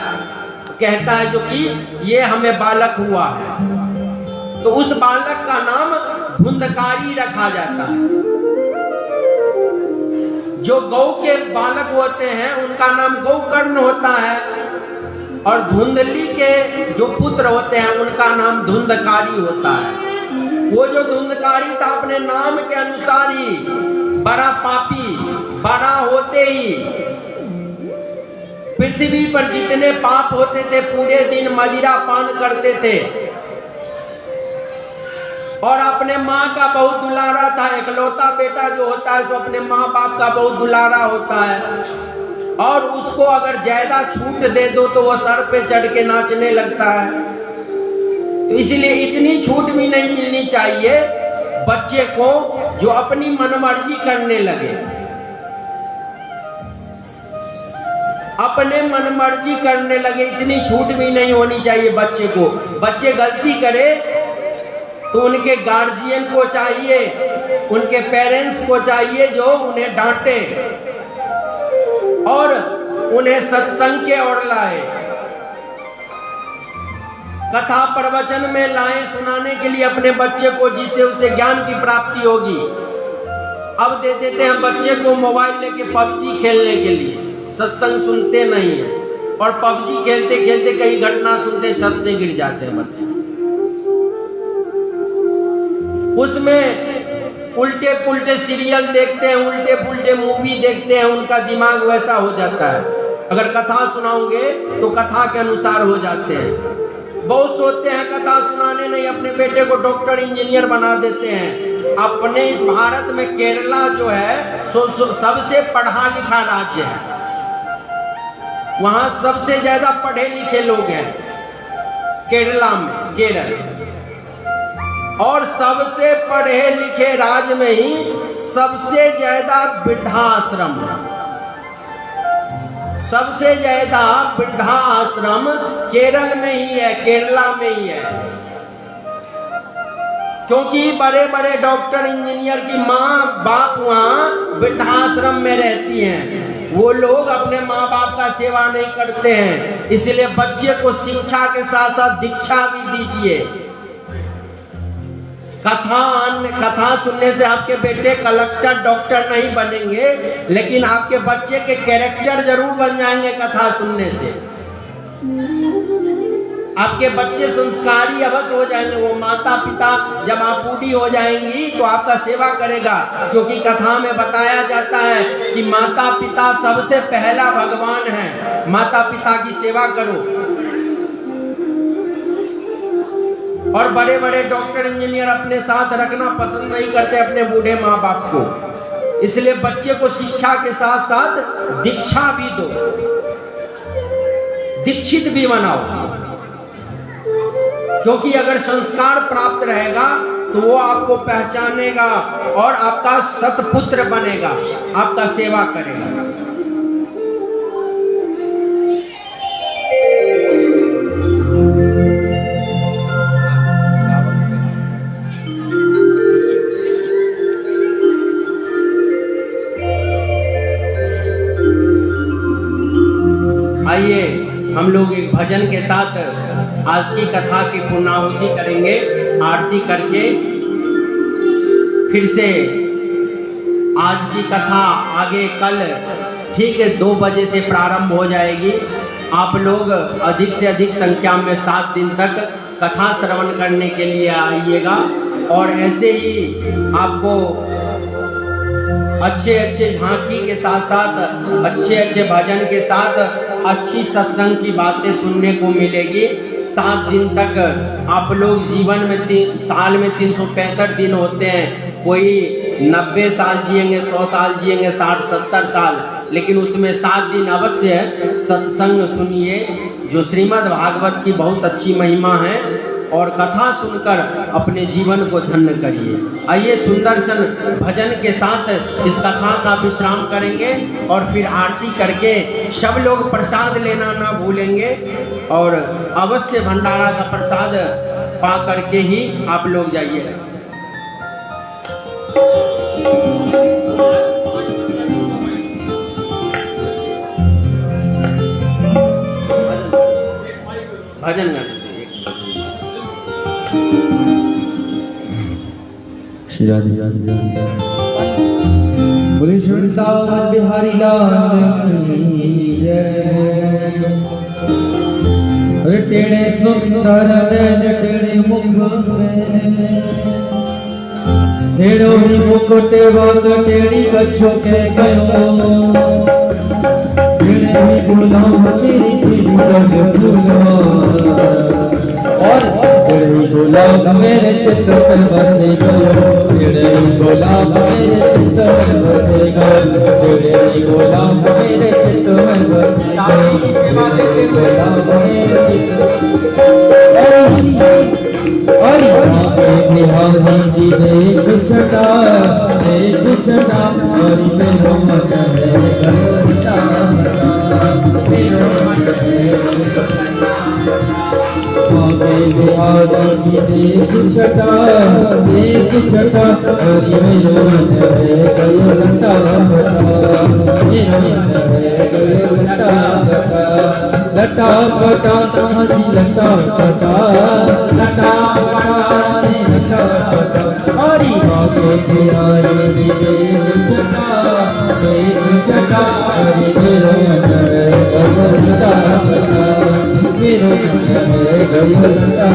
कहता है जो कि ये हमें बालक हुआ है। तो उस बालक का नाम धुंधकारी रखा जाता है। जो गौ के बालक होते हैं उनका नाम गौकर्ण होता है, और धुंधली के जो पुत्र होते हैं उनका नाम धुंधकारी होता है। वो जो धुंधकारी था अपने नाम के अनुसार ही बड़ा पापी, बड़ा होते ही पृथ्वी पर जितने पाप होते थे पूरे दिन मदिरा पान करते थे, और अपने माँ का बहुत दुलारा था। इकलौता बेटा जो होता है सो अपने माँ बाप का बहुत दुलारा होता है, और उसको अगर ज्यादा छूट दे दो तो वो सर पे चढ़ के नाचने लगता है। तो इसलिए इतनी छूट भी नहीं मिलनी चाहिए बच्चे को जो अपनी मनमर्जी करने लगे। अपने मनमर्जी करने लगे, इतनी छूट भी नहीं होनी चाहिए बच्चे को। बच्चे गलती करे तो उनके गार्जियन को चाहिए, उनके पेरेंट्स को चाहिए जो उन्हें डांटे और उन्हें सत्संग के ओर लाए, कथा प्रवचन में लाए सुनाने के लिए अपने बच्चे को, जिससे उसे ज्ञान की प्राप्ति होगी। अब दे देते हैं बच्चे को मोबाइल लेके पबजी खेलने के लिए, सत्संग सुनते नहीं है, और पबजी खेलते खेलते कई घटना सुनते छत से गिर जाते हैं बच्चे। उसमें उल्टे पुल्टे सीरियल देखते हैं, उल्टे पुल्टे मूवी देखते हैं, उनका दिमाग वैसा हो जाता है। अगर कथा सुनाओगे तो कथा के अनुसार हो जाते हैं। बहुत सोचते हैं कथा सुनाने नहीं, अपने बेटे को डॉक्टर इंजीनियर बना देते हैं। अपने इस भारत में केरला जो है सबसे पढ़ा लिखा राज्य है, वहां सबसे ज्यादा पढ़े लिखे लोग हैं केरला में, केरल। और सबसे पढ़े लिखे राज्य में ही सबसे ज्यादा वृद्धाश्रम, सबसे ज्यादा वृद्धाश्रम केरल में ही है, केरला में ही है। क्योंकि बड़े बड़े डॉक्टर इंजीनियर की माँ बाप वहाँ वृद्धाश्रम में रहती हैं, वो लोग अपने माँ बाप का सेवा नहीं करते हैं। इसलिए बच्चे को शिक्षा के साथ साथ दीक्षा भी दीजिए। कथा सुनने से आपके बेटे कलेक्टर डॉक्टर नहीं बनेंगे, लेकिन आपके बच्चे के कैरेक्टर जरूर बन जाएंगे कथा सुनने से। आपके बच्चे संस्कारी अवश्य हो जाएंगे। वो माता पिता जब आप बूढ़ी हो जाएंगी तो आपका सेवा करेगा, क्योंकि कथा में बताया जाता है कि माता पिता सबसे पहला भगवान है। माता पिता की सेवा करो। और बड़े बड़े डॉक्टर इंजीनियर अपने साथ रखना पसंद नहीं करते अपने बूढ़े माँ बाप को, इसलिए बच्चे को शिक्षा के साथ साथ दीक्षा भी दो, दीक्षित भी बनाओ। क्योंकि अगर संस्कार प्राप्त रहेगा तो वो आपको पहचानेगा और आपका सतपुत्र बनेगा, आपका सेवा करेगा। आइए हम लोग एक भजन के साथ आज की कथा की पूर्णाहुति करेंगे। आरती करके फिर से आज की कथा आगे कल ठीक 2 बजे से प्रारंभ हो जाएगी। आप लोग अधिक से अधिक संख्या में 7 दिन तक कथा श्रवण करने के लिए आइएगा और ऐसे ही आपको अच्छे अच्छे झांकी के साथ साथ अच्छे अच्छे भजन के साथ अच्छी सत्संग की बातें सुनने को मिलेगी। 7 दिन तक आप लोग जीवन में साल में 365 दिन होते हैं। कोई 90 साल जिएंगे, 100 साल जिएंगे, 60-70 साल, लेकिन उसमें 7 दिन अवश्य सत्संग सुनिए। जो श्रीमद् भागवत की बहुत अच्छी महिमा है और कथा सुनकर अपने जीवन को धन्य करिए। आइए सुंदर सन भजन के साथ इस कथा का विश्राम करेंगे और फिर आरती करके सब लोग प्रसाद लेना ना भूलेंगे और अवश्य भंडारा का प्रसाद पा करके ही आप लोग जाइए। भजन गाने श्री राधे राधे बोले वृंदावन बिहारी लाल की जय। अरे टेढ़े सुंदर नैन टेढ़े मुख में टेढ़ो ही मुकुटे बात टेढ़ी बच्चों के गयो टेढ़े ही गुलाम तेरी तेरी लग फूला और टेढ़ी गुलाब मेरे चित्त पे बसे गयो टेढ़ी गुलाब मेरे चित्त में बसे गयो टेढ़ी गुलाब मेरे चित्त में बसे गयो टेढ़ी गुलाब मेरे चित्त और बिहारी जी देख छटा और मेरो मन है करता मेरो मन है बिहारी जी देख छटा और मेरो मन है गयो लटा मेरो मन है गयो लटा पटा हाजी लटा पटा लटा हरी बाबे बिहारी जी छटा हरी मेरो मन है लटा मेरो मन है गयो लटा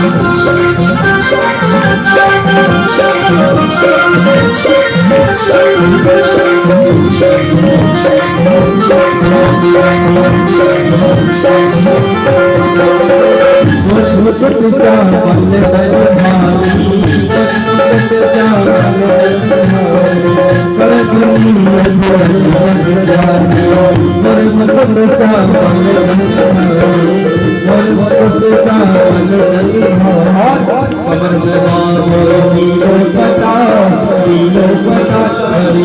Thank you. मुकुट चावल बलधारी मुकुट चावल बलधारी कर दुनी अधर बलधारी मोर मुकुट चावल बलधारी मोर मुकुट चावल बलधारी कमर में मारो नीलो पता हरि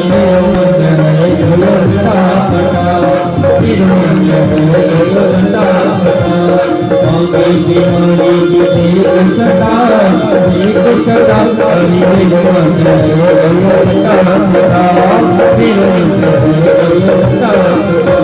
मन है झोलता पता हीरो मन है झोलता पता मांगे दीवानी की एक सदा हरि मन है झोलता पता हीरो मन है झोलता पता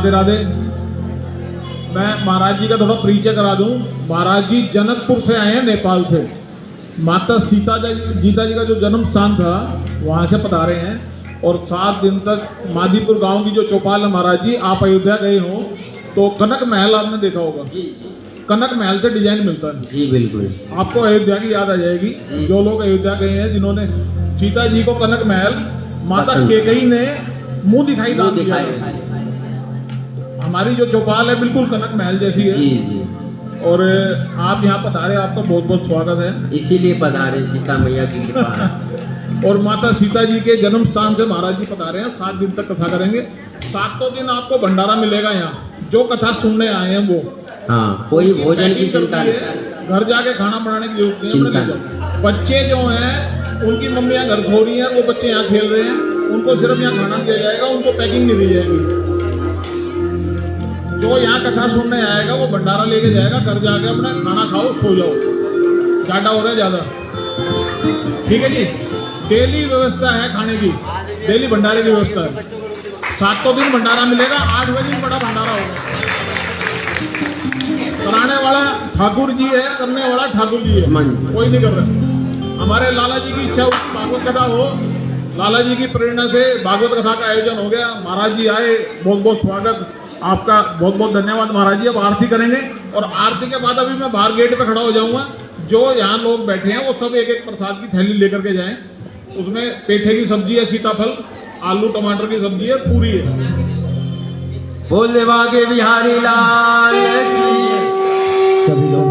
राधे राधे। मैं महाराज जी का थोड़ा परिचय करा दूं। महाराज जी जनकपुर से आए हैं, नेपाल से। माता जीता जी का जो जन्म स्थान था वहां से पधारे हैं और 7 दिन तक माधीपुर गांव की जो चौपाल है महाराज जी, आप अयोध्या गए हो तो कनक महल आपने देखा होगा। कनक महल से डिजाइन मिलता है जी बिल्कुल। आपको अयोध्या की याद आ जाएगी। जो लोग अयोध्या गए हैं, जिन्होंने सीता जी को कनक महल, माता कैकेयी ने मुंह दिखाई दान दिया। हमारी जो चौपाल है बिल्कुल कनक महल जैसी है। जी जी। और आप यहाँ पधारे, आपका बहुत बहुत स्वागत है। इसीलिए पधारे, सीता मैया की कृपा है। और माता सीता जी के जन्म स्थान से महाराज जी पधारे हैं। 7 दिन तक कथा करेंगे। 7 दिन आपको भंडारा मिलेगा यहाँ। जो कथा सुनने आए हैं वो, हाँ, कोई भोजन की चिंता नहीं, घर जाके खाना बनाने की जरूरत नहीं चिंता है। बच्चे जो हैं उनकी मम्मियाँ घर सो रही हैं, वो बच्चे यहाँ खेल रहे हैं, उनको सिर्फ यहाँ खाना दिया जाएगा, उनको पैकिंग नहीं दी जाएगी। जो यहाँ कथा सुनने आएगा वो भंडारा लेके जाएगा, घर जाके अपना खाना खाओ, सो जाओ। ज्यादा हो रहा है ज्यादा, ठीक है जी। डेली व्यवस्था है खाने की, डेली भंडारे की व्यवस्था है। 7 दिन भंडारा मिलेगा। 8वें दिन बड़ा भंडारा होगा। कराने वाला ठाकुर जी है, करने वाला ठाकुर जी है, कोई नहीं कर रहा। हमारे लाला जी की इच्छा हुई भागवत कथा हो। लाला जी की प्रेरणा से भागवत कथा का आयोजन हो गया। महाराज जी आए, बहुत बहुत स्वागत आपका, बहुत बहुत धन्यवाद महाराज जी। अब आरती करेंगे और आरती के बाद अभी मैं बाहर गेट पे खड़ा हो जाऊंगा। जो यहाँ लोग बैठे हैं वो सब एक एक प्रसाद की थैली लेकर के जाएं। उसमें पेठे की सब्जी है, सीताफल, आलू टमाटर की सब्जी है, पूरी है। बोले बागे बिहारी लाल की। सभी लोग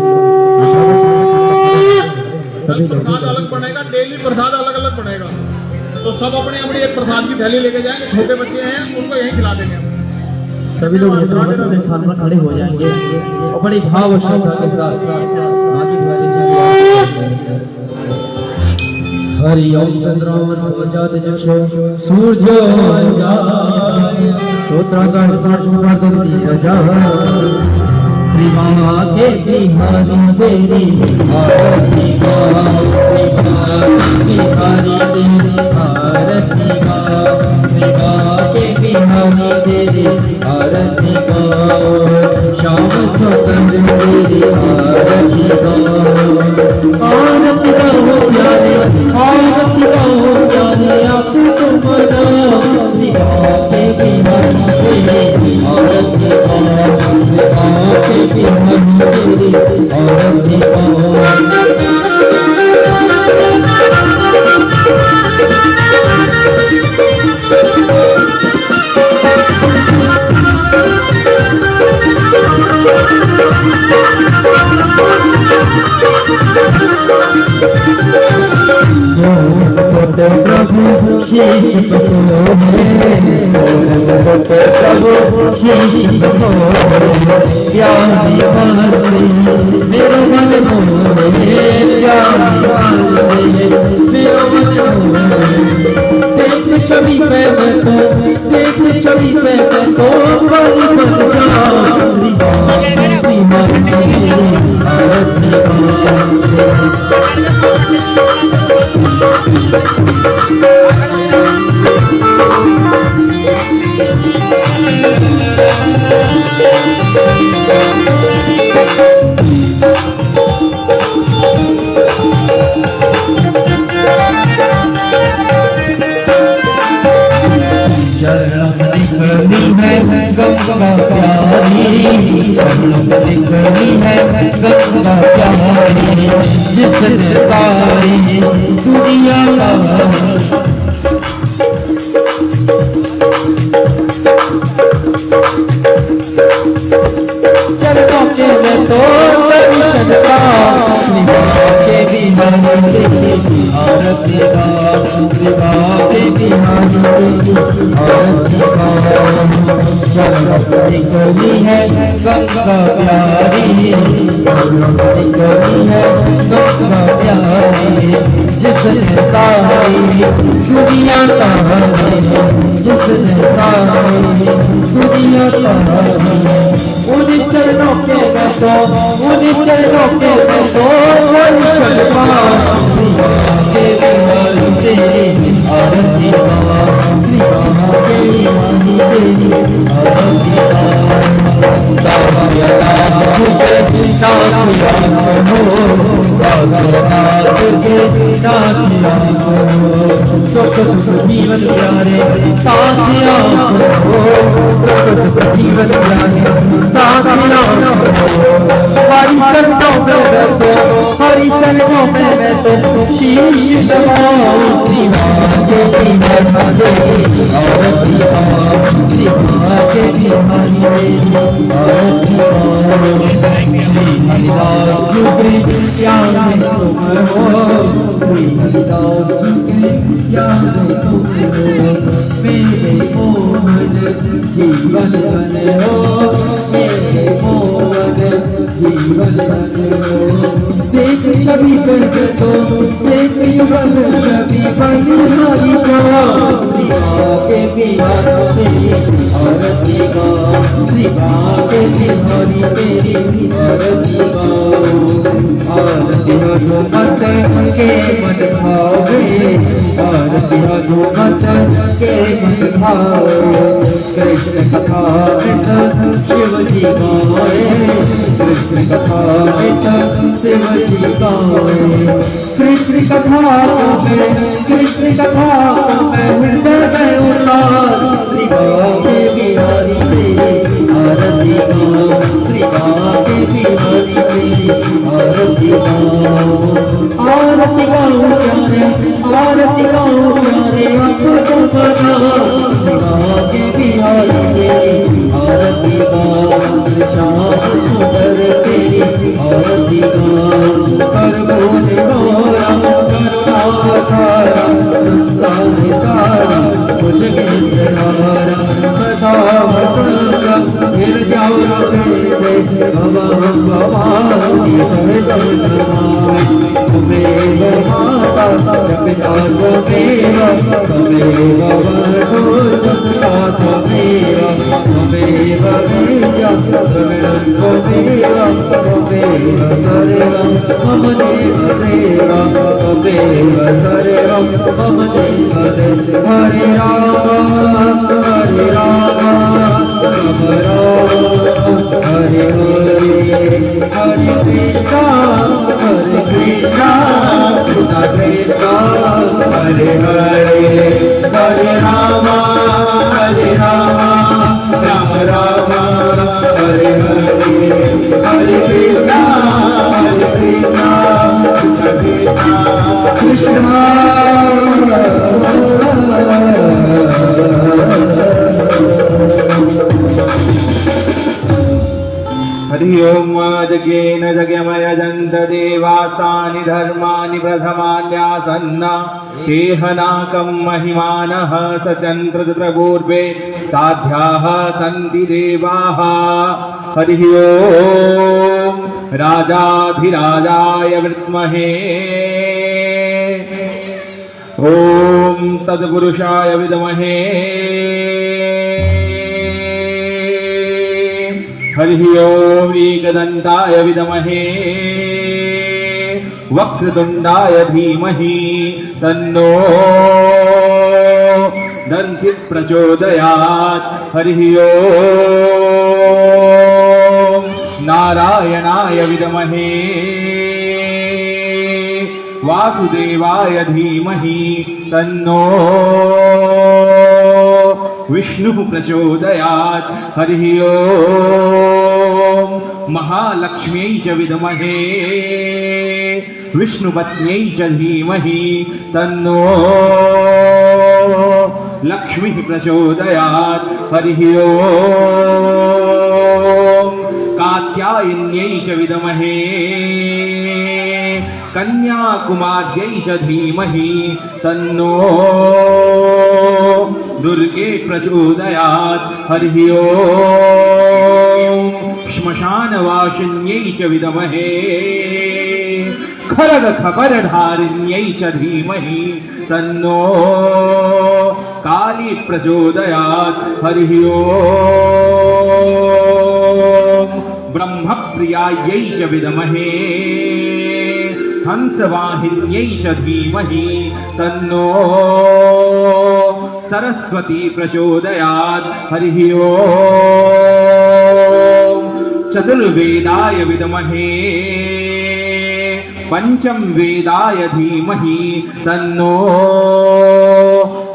प्रसाद अलग बनेगा, डेली प्रसाद अलग अलग बनेगा। तो सब अपनी अपनी एक प्रसाद की थैली लेके जाएंगे। छोटे बच्चे हैं उनको यहीं खिला देंगे। सभी लोग अपने स्थान पर खड़े हो जाएंगे और बड़ी भाव और श्रद्धा के साथ हरि ओम चंद्रमा जात जक्षो सूर्यो जाय श्रोत्राकार स्पर्शवर्धन रजा श्री माँ के बिहारी तेरी आरती गाओ, बिहारी तेरी आरती गाओ, श्री माँ के बिहारी तेरी आरती गाओ, श्याम सुंदर तेरी आरती गाओ, आरती गाओ प्यारे, आरती गाओ प्यारे, आपको तुम मना श्री माँ के बिहारी तेरी आरती गाओ, श्री माँ के बिहारी तेरी आरती गाओ। प्रभु शीश बनो प्रभु शीश बनो प्यारी बातें मेरा मन मोहे, प्यारी बातें मेरा मन मोहे। देख छवि पे मैं तो, देख छवि पे मैं तो बड़ी बन जाऊं। श्री लिखनी है गंगा प्यारी, लिखनी है गंगा प्यारी, जिसने सारी दुनिया चरणों के में तो दर्शन का के बिहारी आरती गाओ, के बिहारी आरती गाओ। लिखनी है गंगा प्यारी, लिखनी है गंगा प्यारी, जिसने सारी दुनिया का, जिसने सारी दुनिया का। उन चरणों के मैं तो, उन चरणों के मैं तो तेरी आरती गाओ, श्री राम तेरी आरती गाओ। नाथिया हो दासनाथ के नाथिया हो सुख दुख जीवन प्यारे साथिया हो सुख दुख जीवन प्यारे साथिया हो हरि चरणों में बैठो हरि चरणों में बैठो शीश नवाओ शिवा के बिहारी और शिवा के बिहारी और हरिदास युगे ज्ञान तुम हो हरिदास युगे ज्ञान तुम हो मेरे मोहन जीवन बन हो मेरे मोहन जीवन बन हो देख छवि कर दो देख युगल छवि बन हरि शिवा के बिहारी आरती गाओ शिवा के बिहारी तेरी आरती गाओ आरती हो मत के मन भावे आरती हो मत के मन भावे कृष्ण कथा शिव जी गाए कृष्ण कथा शिव जी गाए कृष्ण कथा में कृष्ण कथा में हृदय में उल्लास शिवा के बिहारी तेरी आरती गाओ शिवा के बिहारी तेरी आरती गाओ आरती गाओ प्यारे आपको बना शिवा के बिहारी तेरी आरती गाओ श्याम सुंदर तेरी आरती गाओ कर बोले गौरा करुणा संसार सारा मुझे सहारा सदा वसंत फिर जाओ तेरे भवानी है तुम्हें माता पिता तुम्हें तुम्हें हरे राम हरे राम राम राम हरे हरे हरे कृष्णा हरे कृष्णा कृष्णा कृष्णा हरे हरे हरे राम राम राम हरे हरे हरे कृष्णा कृष्णा हरि ओम जज्ञेन जज्ञमयजन्त देवास्तानि धर्माणि प्रथमान्यासन्न केहनाकं महिमानः सचन्द्रपूर्वे साध्याः सन्ति देवाः हरि ओम राजाधिराजाय विद्महे ओम तत्पुरुषाय विद्महे हरि ओम एकदन्ताय विद्महे वक्रतुण्डाय धीमहि तन्नो दन्तिः प्रचोदयात् हरि ओम नारायणाय विद्महे वासुदेवाय धीमहि तन्नो विष्णुः प्रचोदयात् हरि ओम महालक्ष्म्यै च विद्महे विष्णुपत्न्यै च धीमहि तन्नो लक्ष्मीः प्रचोदयात् हरि ओम कात्यायन्यै च विद्महे कन्याकुमार्यै च धीमहि तन्नो दुर्गे प्रचोदयात् हरि ओम श्मशानवासिन्यै च विद्महे खड्गखबरधारिण्यै च धीमहि तन्नो काली प्रचोदयात् हरि ओम ब्रह्मप्रियायै च विद्महे हंसवाहिन्यै च धीमहि तन्नो सरस्वती प्रचोदयात् हरि ओम चतुर्वेदाय विद्महे पंचम वेदाय धीमहि तन्नो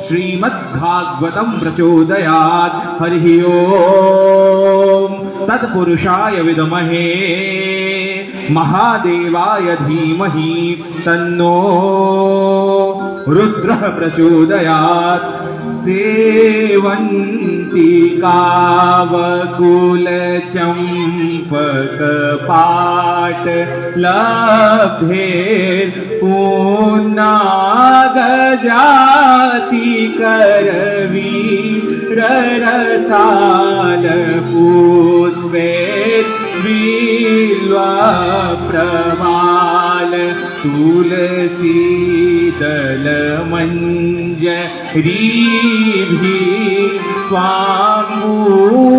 श्रीमद्भागवतं प्रचोदयात् हरिः ओम तत्पुरुषाय विद्महे महादेवाय धीमहि तन्नो रुद्रः प्रचोदयात् सेवन्तिकावकुलचम्पकपाट लब्धे पूर्णागजाति करवीररसाल पुष्पे बिल्वा प्रवाल तुलसी दल मंजरीभि स्वां पूजयामि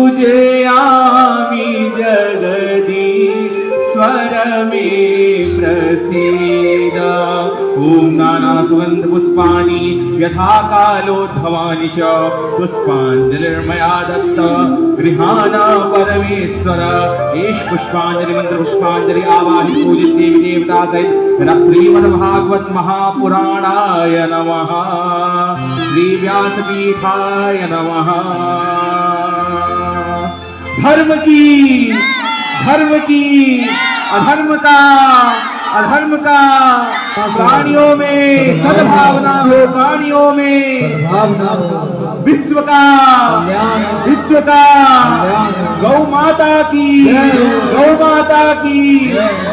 जगदीश्वर मे प्रसीद ॐ नानासुगन्ध पुष्पाणि यथा कालोद्भवानि च पुष्पाञ्जलिर्मया दत्त गृहाण परमेश्वर एष पुष्पाञ्जलि मंत्र पुष्पाञ्जलि आवाहि पूजित देवी देवता सहित श्रीमद्भागवत महापुराणाय नमः श्री व्यासपीठाय नमः। धर्म की अधर्म का प्राणियों में सद्भावना हो, प्राणियों में विश्व का गौ माता की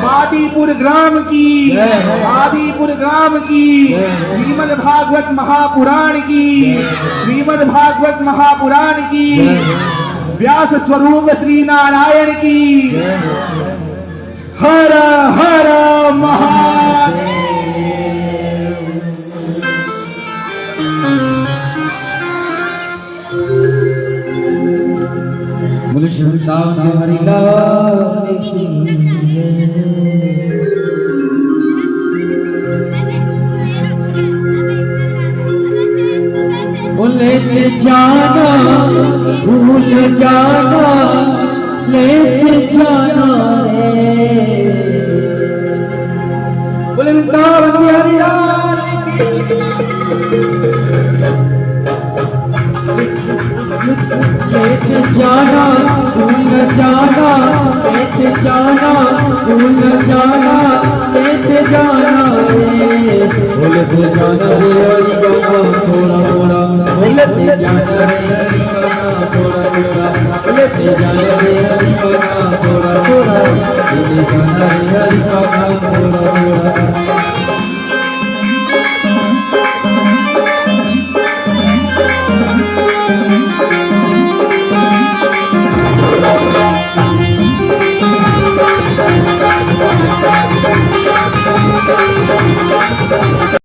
मादीपुर ग्राम की श्रीमद् भागवत महापुराण की व्यास स्वरूप श्री नारायण की। हर हर महादेव। बोले श्री वृंदावन हरि लाल की लेते जाना भूल जाना लेते जाना रे। बोले वृंदावन बिहारी लाल की। लेते जाना भूल जाना लेते जाना भूल जाना लेते जाना रे। बोलते जाना रे हरि गाना थोड़ा थोड़ा बोलते जाना रे हरि गाना थोड़ा थोड़ा बोलते जाना रे हरि गाना थोड़ा थोड़ा बोलते जाना रे हरि गाना थोड़ा थोड़ा।